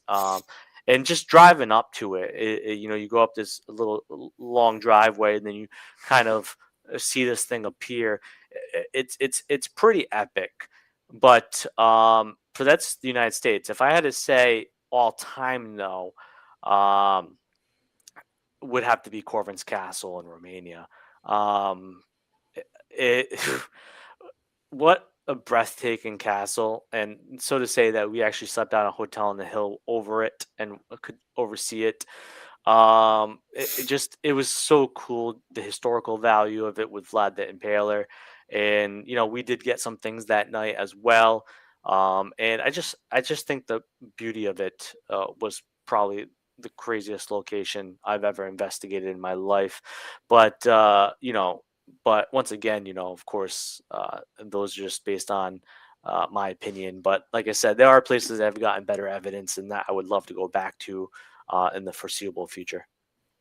And just driving up to it, you go up this little long driveway, and then you kind of see this thing appear. It's pretty epic. But for that's the United States. If I had to say all time, though, um, would have to be Corvin's Castle in Romania. Um, it what a breathtaking castle, and so to say that we actually slept at a hotel on the hill over it and could oversee it. It was so cool, the historical value of it with Vlad the Impaler, and we did get some things that night as well. And I just think the beauty of it was probably the craziest location I've ever investigated in my life. But but once again, of course, those are just based on my opinion. But like I said, there are places that have gotten better evidence, and that I would love to go back to in the foreseeable future.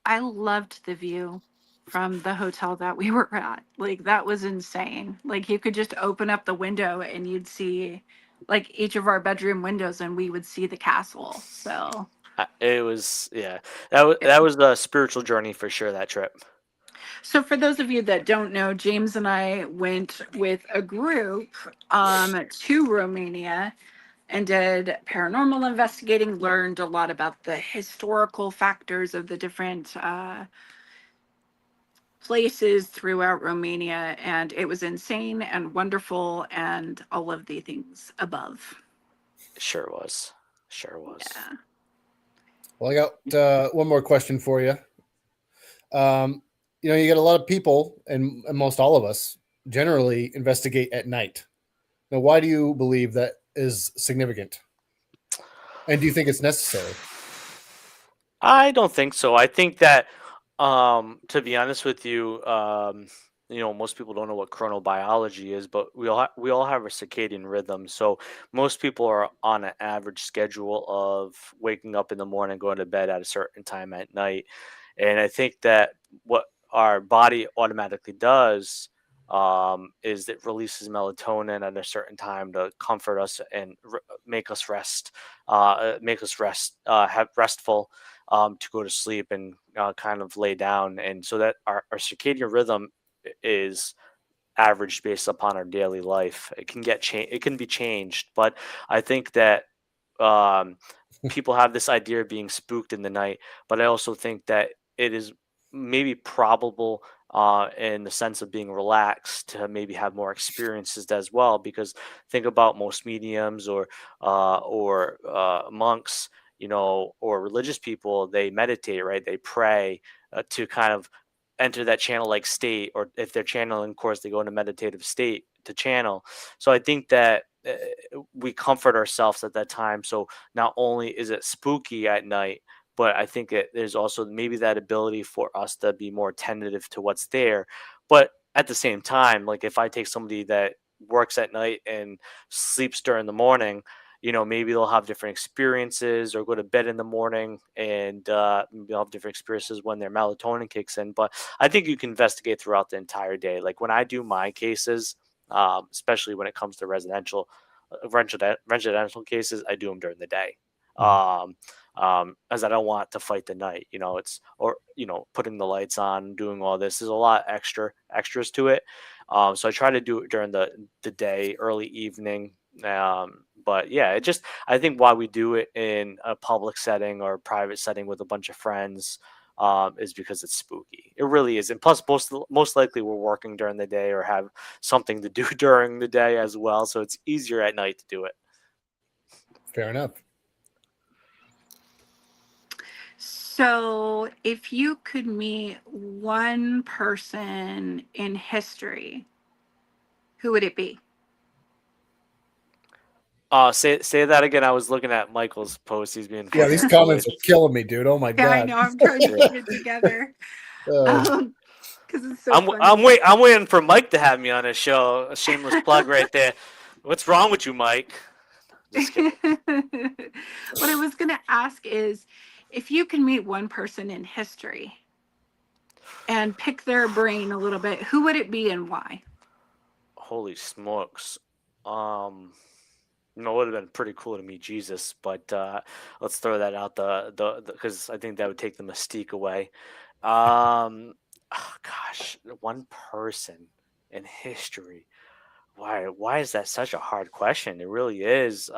I loved the view from the hotel that we were at. Like that was insane. Like you could just open up the window and you'd see like each of our bedroom windows and we would see the castle. So It was, yeah, that was a spiritual journey for sure. That trip. so for those of you that don't know, James and I went with a group to Romania and did paranormal investigating, learned a lot about the historical factors of the different places throughout Romania, and it was insane and wonderful and all of the things above. Sure was. Sure was. Yeah. Well, I got one more question for you. You get a lot of people, and most all of us generally investigate at night. Now, why do you believe that is significant? And do you think it's necessary? I don't think so. I think that, to be honest with you, most people don't know what chronobiology is, but we all have a circadian rhythm. So most people are on an average schedule of waking up in the morning, going to bed at a certain time at night, and I think that what our body automatically does is it releases melatonin at a certain time to comfort us and make us have restful, to go to sleep and kind of lay down, and so that our circadian rhythm is averaged based upon our daily life. It can be changed, but I think that um, people have this idea of being spooked in the night, but I also think that it is maybe probable in the sense of being relaxed to maybe have more experiences as well. Because think about most mediums or monks, or religious people. They meditate, right? They pray to kind of enter that channel like state, or if they're channeling, of course, they go into meditative state to channel. So I think that we comfort ourselves at that time. So not only is it spooky at night, but I think there's also maybe that ability for us to be more attentive to what's there. But at the same time, like if I take somebody that works at night and sleeps during the morning, maybe they'll have different experiences, or go to bed in the morning, and maybe they'll have different experiences when their melatonin kicks in. But I think you can investigate throughout the entire day. Like when I do my cases, especially when it comes to residential cases, I do them during the day. Um, as I don't want to fight the night, it's, or putting the lights on, doing all this. There's a lot extras to it. So I try to do it during the day, early evening. But yeah, I think why we do it in a public setting or private setting with a bunch of friends, is because it's spooky. It really is. And plus, most likely we're working during the day or have something to do during the day as well. So it's easier at night to do it. Fair enough. So if you could meet one person in history, who would it be? Say that again. I was looking at Michael's post. He's being Yeah, these fucking comments silly. are killing me, dude. Oh my Yeah, I god. know. I'm trying to put it together. Uh, Because it's so funny. I'm waiting for Mike to have me on his show. A shameless plug right there. What's wrong with you, Mike? Just kidding. What I was going to ask is if you can meet one person in history and pick their brain a little bit, who would it be and why? Holy smokes. Um, it would have been pretty cool to meet Jesus, but let's throw that out the because I think that would take the mystique away. Oh, gosh, one person in history. Why is that such a hard question? It really is.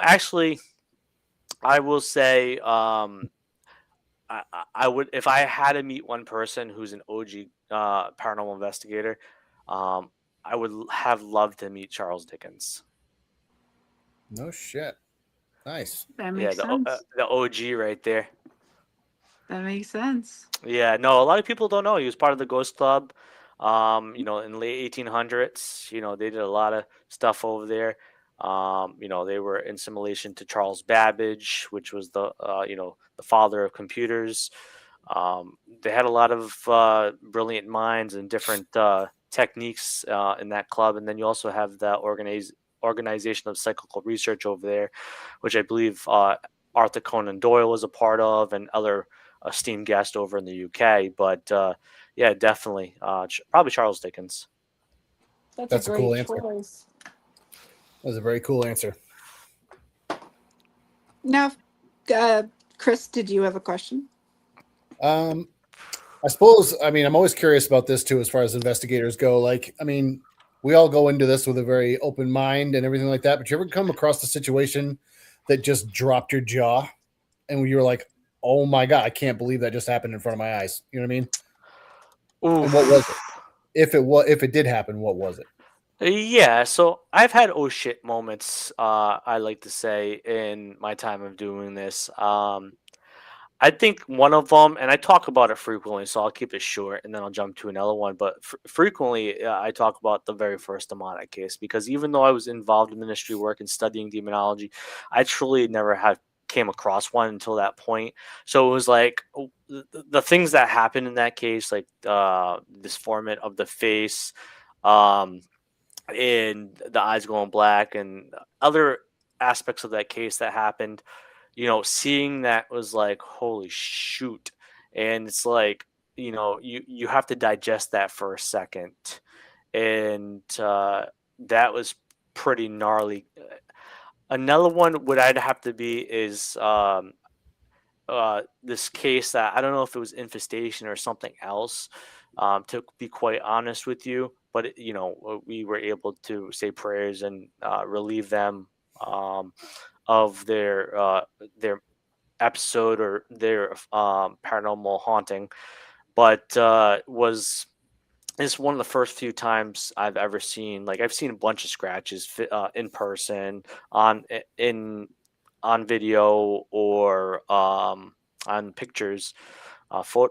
Actually, I will say, I would, if I had to meet one person who's an OG paranormal investigator, um, I would have loved to meet Charles Dickens. No shit. Nice. That Yeah, makes sense. the OG right there. That makes sense. Yeah, no, a lot of people don't know he was part of the Ghost Club. In late 1800s, they did a lot of stuff over there. They were in simulation to Charles Babbage, which was the father of computers. They had a lot of brilliant minds and different techniques in that club. And then you also have the organization of psychical research over there, which I believe Arthur Conan Doyle was a part of, and other esteemed guests over in the UK. But yeah, definitely, probably Charles Dickens. That's a cool answer. choice. That was a very cool answer. Now, Chris, did you have a question? I suppose, I'm always curious about this too, as far as investigators go. Like, we all go into this with a very open mind and everything like that, but you ever come across a situation that just dropped your jaw and you were like, oh my God, I can't believe that just happened in front of my eyes. You know what I mean? Oof. And what was it? If it did happen, what was it? Yeah, so I've had oh shit moments, I like to say, in my time of doing this. I think one of them, and I talk about it frequently, so I'll keep it short and then I'll jump to another one. But frequently, I talk about the very first demonic case, because even though I was involved in ministry work and studying demonology, I truly never had came across one until that point. So it was like the things that happened in that case, like disformant of the face, um, and the eyes going black, and other aspects of that case that happened, seeing that was like, holy shoot. And it's like, you have to digest that for a second. And that was pretty gnarly. Another one would I'd have to be is this case that I don't know if it was infestation or something else, to be quite honest with you. But we were able to say prayers and relieve them of their episode or their paranormal haunting. But was it's one of the first few times I've ever seen, like, I've seen a bunch of scratches in person, on in on video, or on pictures,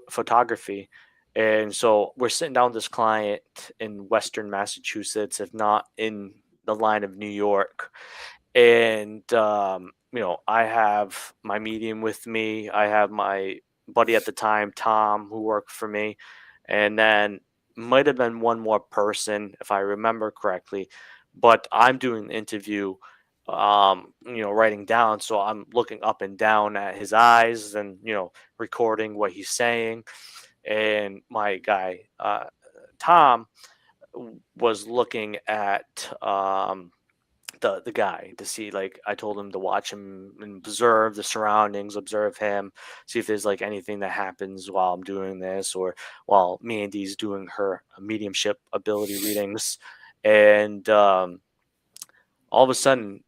photography. And so we're sitting down with this client in Western Massachusetts, if not in the line of New York. And I have my medium with me. I have my buddy at the time, Tom, who worked for me, and then might have been one more person if I remember correctly. But I'm doing the interview, writing down, so I'm looking up and down at his eyes and recording what he's saying. And my guy, Tom, was looking at the guy to see, like, I told him to watch him and observe the surroundings, observe him, see if there's like anything that happens while I'm doing this, or while Mandy's doing her mediumship ability readings. And all of a sudden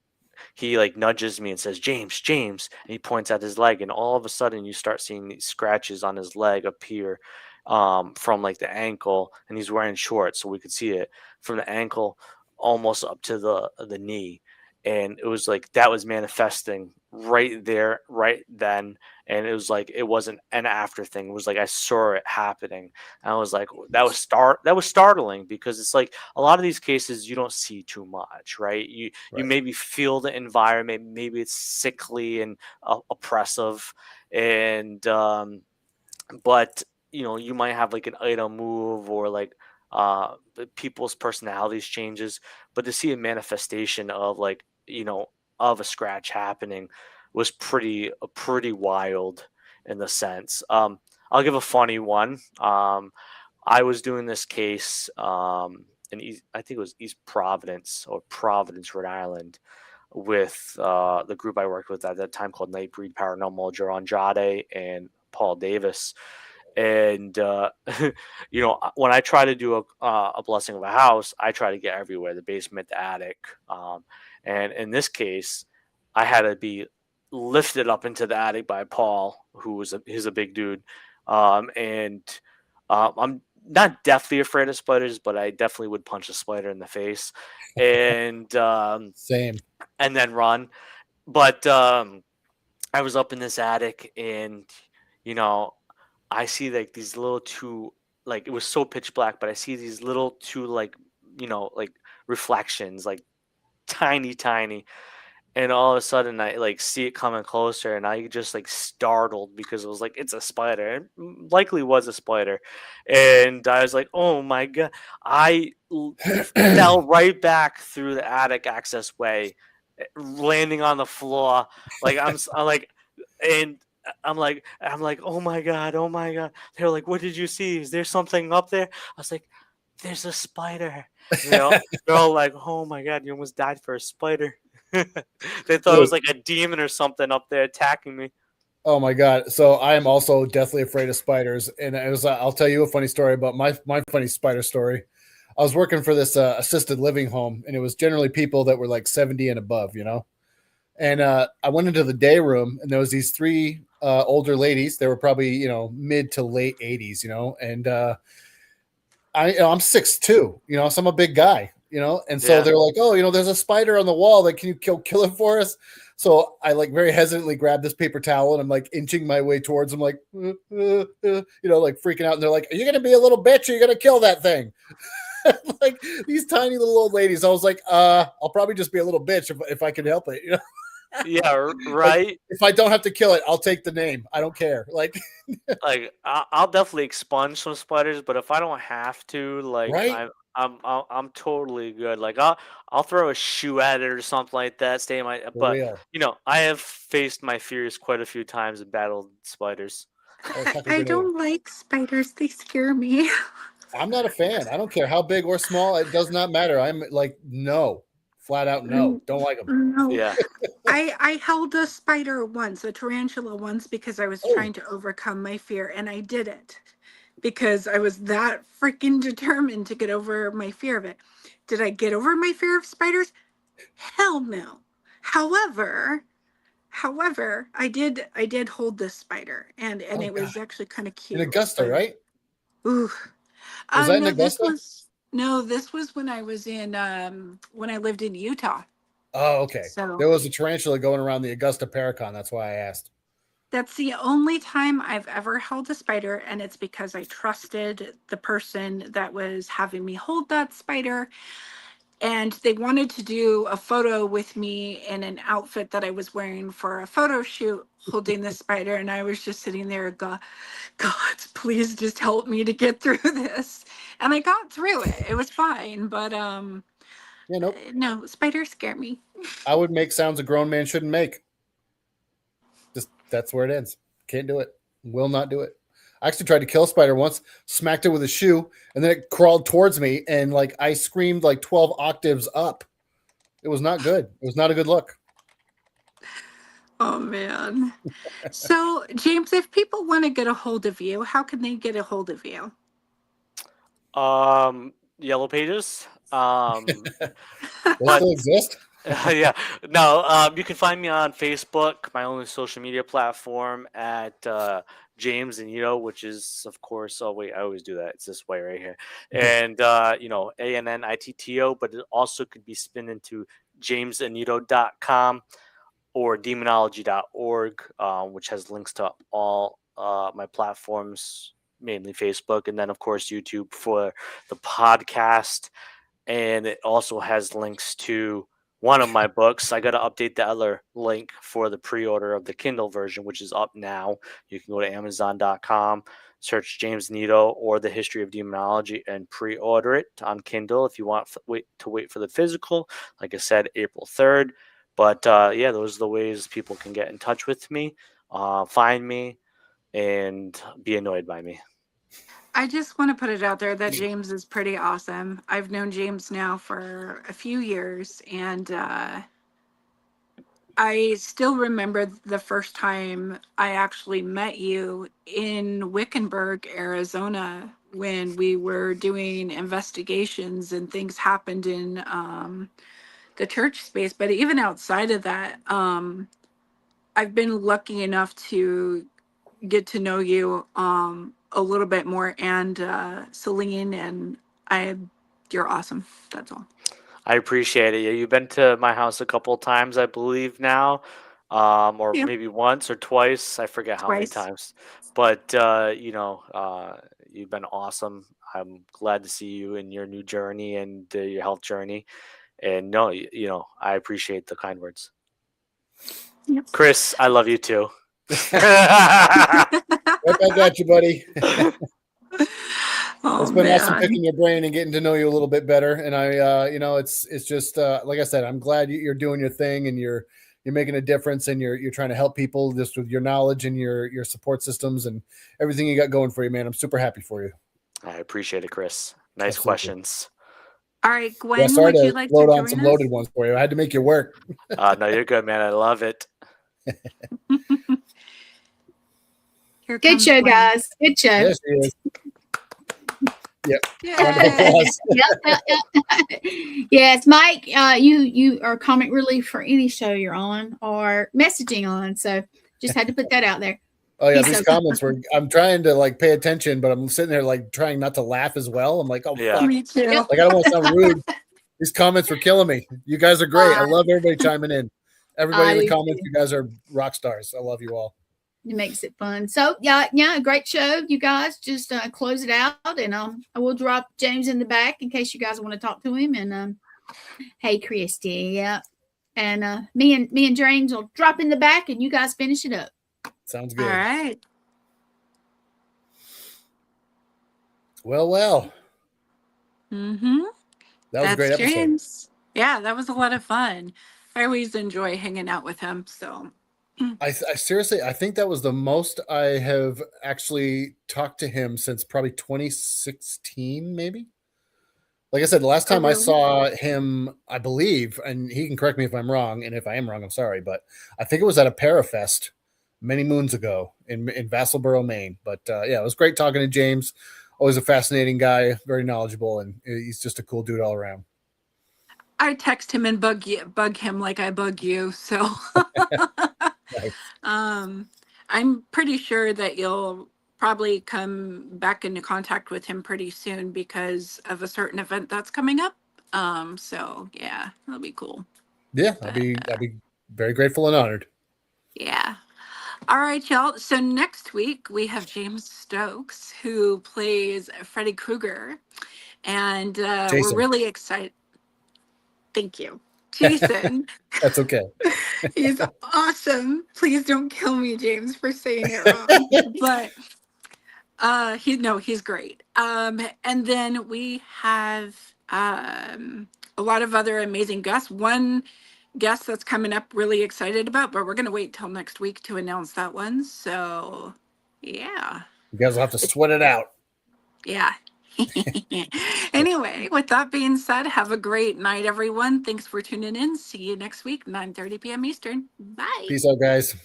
he like nudges me and says, James, and he points at his leg, and all of a sudden you start seeing these scratches on his leg appear, from like the ankle, and he's wearing shorts, so we could see it from the ankle almost up to the knee. And it was like that was manifesting right there, right then. And it was like it wasn't an after thing. It was like I saw it happening. And I was like, that was startling, because it's like a lot of these cases you don't see too much, right? You Right. maybe feel the environment, maybe it's sickly and oppressive, and but you might have like an item move, or like people's personalities changes. But to see a manifestation of like, of a scratch happening was pretty wild in the sense. I'll give a funny one. I was doing this case, I think it was East Providence or Providence, Rhode Island, with the group I worked with at that time called Nightbreed Paranormal, Joe Andrade and Paul Davis. And when I try to do a blessing of a house, I try to get everywhere, the basement, the attic, and in this case, I had to be lifted up into the attic by Paul, he's a big dude, and I'm not deathly afraid of spiders, but I definitely would punch a spider in the face, and Same. and then run. But I was up in this attic, and you know, I see like these little two, like it was so pitch black, but I see these little two, like like reflections, like tiny, tiny, and all of a sudden I like see it coming closer, and I just like startled because it was like it's a spider. It likely was a spider, and I was like, "Oh my god!" Fell right back through the attic access way, landing on the floor. Like I'm like, and I'm like, "Oh my god! Oh my god!" They were like, "What did you see? Is there something up there?" I was like, "There's a spider." They're all like, "Oh my god! You almost died for a spider." They thought it was Dude. like a demon or something up there attacking me. Oh my god! So I am also deathly afraid of spiders, and it was. I'll tell you a funny story about my funny spider story. I was working for this assisted living home, and it was generally people that were like 70 and above, And I went into the day room, and there was these three older ladies. They were probably mid to late 80s, and I'm 6'2", so I'm a big guy, and so Yeah. they're like, oh, there's a spider on the wall. Like, can you kill it for us? So I like very hesitantly grab this paper towel, and I'm like inching my way towards them, like, like freaking out. And they're like, are you going to be a little bitch? Or are you going to kill that thing? Like these tiny little old ladies. I was like, I'll probably just be a little bitch if I can help it, Yeah, Like, right. if I don't have to kill it, I'll take the name. I don't care. Like, Like I'll definitely expunge some spiders, but if I don't have to, like right? I'm totally good. Like I'll throw a shoe at it or something like that. Stay in my For but real. I have faced my fears quite a few times and battled spiders. Oh, I, chuck a I grenade. don't like spiders. They scare me. I'm not a fan. I don't care how big or small. It does not matter. I'm like, no, flat out no. Mm, Don't like them. no. Yeah. I held a spider once, a tarantula once, because I was Oh, trying to overcome my fear, and I did it because I was that freaking determined to get over my fear of it. Did I get over my fear of spiders? Hell no. However, I did hold this spider, and oh it God. was actually kind of In cute. Augusta, But right? ooh, Was that in no, this Augusta? was when I was in when I lived in Utah. Oh, okay. So There was a tarantula going around the Augusta Paracon. That's why I asked. that's the only time I've ever held a spider, and it's because I trusted the person that was having me hold that spider. And they wanted to do a photo with me in an outfit that I was wearing for a photo shoot holding the spider. And I was just sitting there, God, please just help me to get through this. And I got through it. It was fine. But Yeah, nope. no, spiders scare me. I would make sounds a grown man shouldn't make. Just that's where it ends. Can't do it. Will not do it. I actually tried to kill a spider once, smacked it with a shoe, and then it crawled towards me, and like I screamed like 12 octaves up. It was not good. It was not a good look. Oh, man. So, James, if people want to get a hold of you, how can they get a hold of you? Yellow pages. Those But still exist? yeah, no. You can find me on Facebook, my only social media platform, at James Annitto, which is of course. Oh wait, I always do that. It's this way right here, and Annitto, but it also could be spun into jamesannitto.com or demonology.org, which has links to all my platforms, mainly Facebook, and then of course YouTube for the podcast, and it also has links to one of my books. I got to update the other link for the pre-order of the Kindle version, which is up now. You can go to amazon.com, search James Annitto or the History of Demonology, and pre-order it on Kindle if you want to wait for the physical. Like I said, April 3rd. But yeah, those are the ways people can get in touch with me, find me, and be annoyed by me. I just want to put it out there that James is pretty awesome. I've known James now for a few years, and I still remember the first time I actually met you in Wickenburg, Arizona, when we were doing investigations and things happened in the church space. But even outside of that, I've been lucky enough to get to know you a little bit more, and Celine, and you're awesome. That's all. I appreciate it. Yeah, you've been to my house a couple of times, I believe now, or Yeah, maybe once or twice. I forget how many twice. times. But you've been awesome. I'm glad to see you in your new journey and your health journey. And no, I appreciate the kind words. Yep. Chris, I love you too. Right back at you, buddy. Oh, It's been awesome man. picking your brain and getting to know you a little bit better. And I, it's just like I said, I'm glad you're doing your thing and you're making a difference and you're trying to help people just with your knowledge and your support systems and everything you got going for you, man. I'm super happy for you. I appreciate it, Chris. Nice Absolutely. questions. All right, Gwen, Yeah, sorry would you to like to load on join some us? loaded ones for you. I had to make you work. No, you're good, man. I love it. Here Good comes show, Gwen. guys. Good show. Yes, she is. Yep. Yay. Yes, Mike. You are comic relief for any show you're on or messaging on. So just had to put that out there. Oh yeah, He's these so- comments were. I'm trying to like pay attention, but I'm sitting there like trying not to laugh as well. I'm like, oh Yeah. fuck. Me too. Yep. Like I don't want to sound rude. These comments were killing me. You guys are great. I love everybody chiming in. Everybody in the I do comments, too. you guys are rock stars. I love you all. It makes it fun. So yeah, great show. You guys just close it out, and I will drop James in the back in case you guys want to talk to him. And hey, Christy, yeah, and me and James will drop in the back, and you guys finish it up. Sounds All good. right. Well. Mm-hmm. That was a great episode. James. Yeah, that was a lot of fun. I always enjoy hanging out with him. So I seriously, I think that was the most I have actually talked to him since probably 2016, maybe. Like I said, the last time I really? saw him, I believe, and he can correct me if I'm wrong, and if I am wrong, I'm sorry, but I think it was at a Parafest many moons ago in Vassalboro, Maine. But yeah, it was great talking to James. Always a fascinating guy, very knowledgeable, and he's just a cool dude all around. I text him and bug him like I bug you. So Nice. I'm pretty sure that you'll probably come back into contact with him pretty soon because of a certain event that's coming up. So yeah, that'll be cool. Yeah, I'd be very grateful and honored. Yeah. All right, y'all. So next week we have James Stokes, who plays Freddy Krueger, and we're Jason. really excited. Thank you, Jason. That's okay. He's awesome. Please don't kill me, James, for saying it wrong. But he's great. And then we have a lot of other amazing guests. One guest that's coming up, really excited about, but we're gonna wait till next week to announce that one. So yeah. You guys will have to sweat it out. Yeah. Anyway, with that being said, have a great night, everyone. Thanks for tuning in. See you next week, 9:30 p.m. Eastern. Bye. Peace out, guys.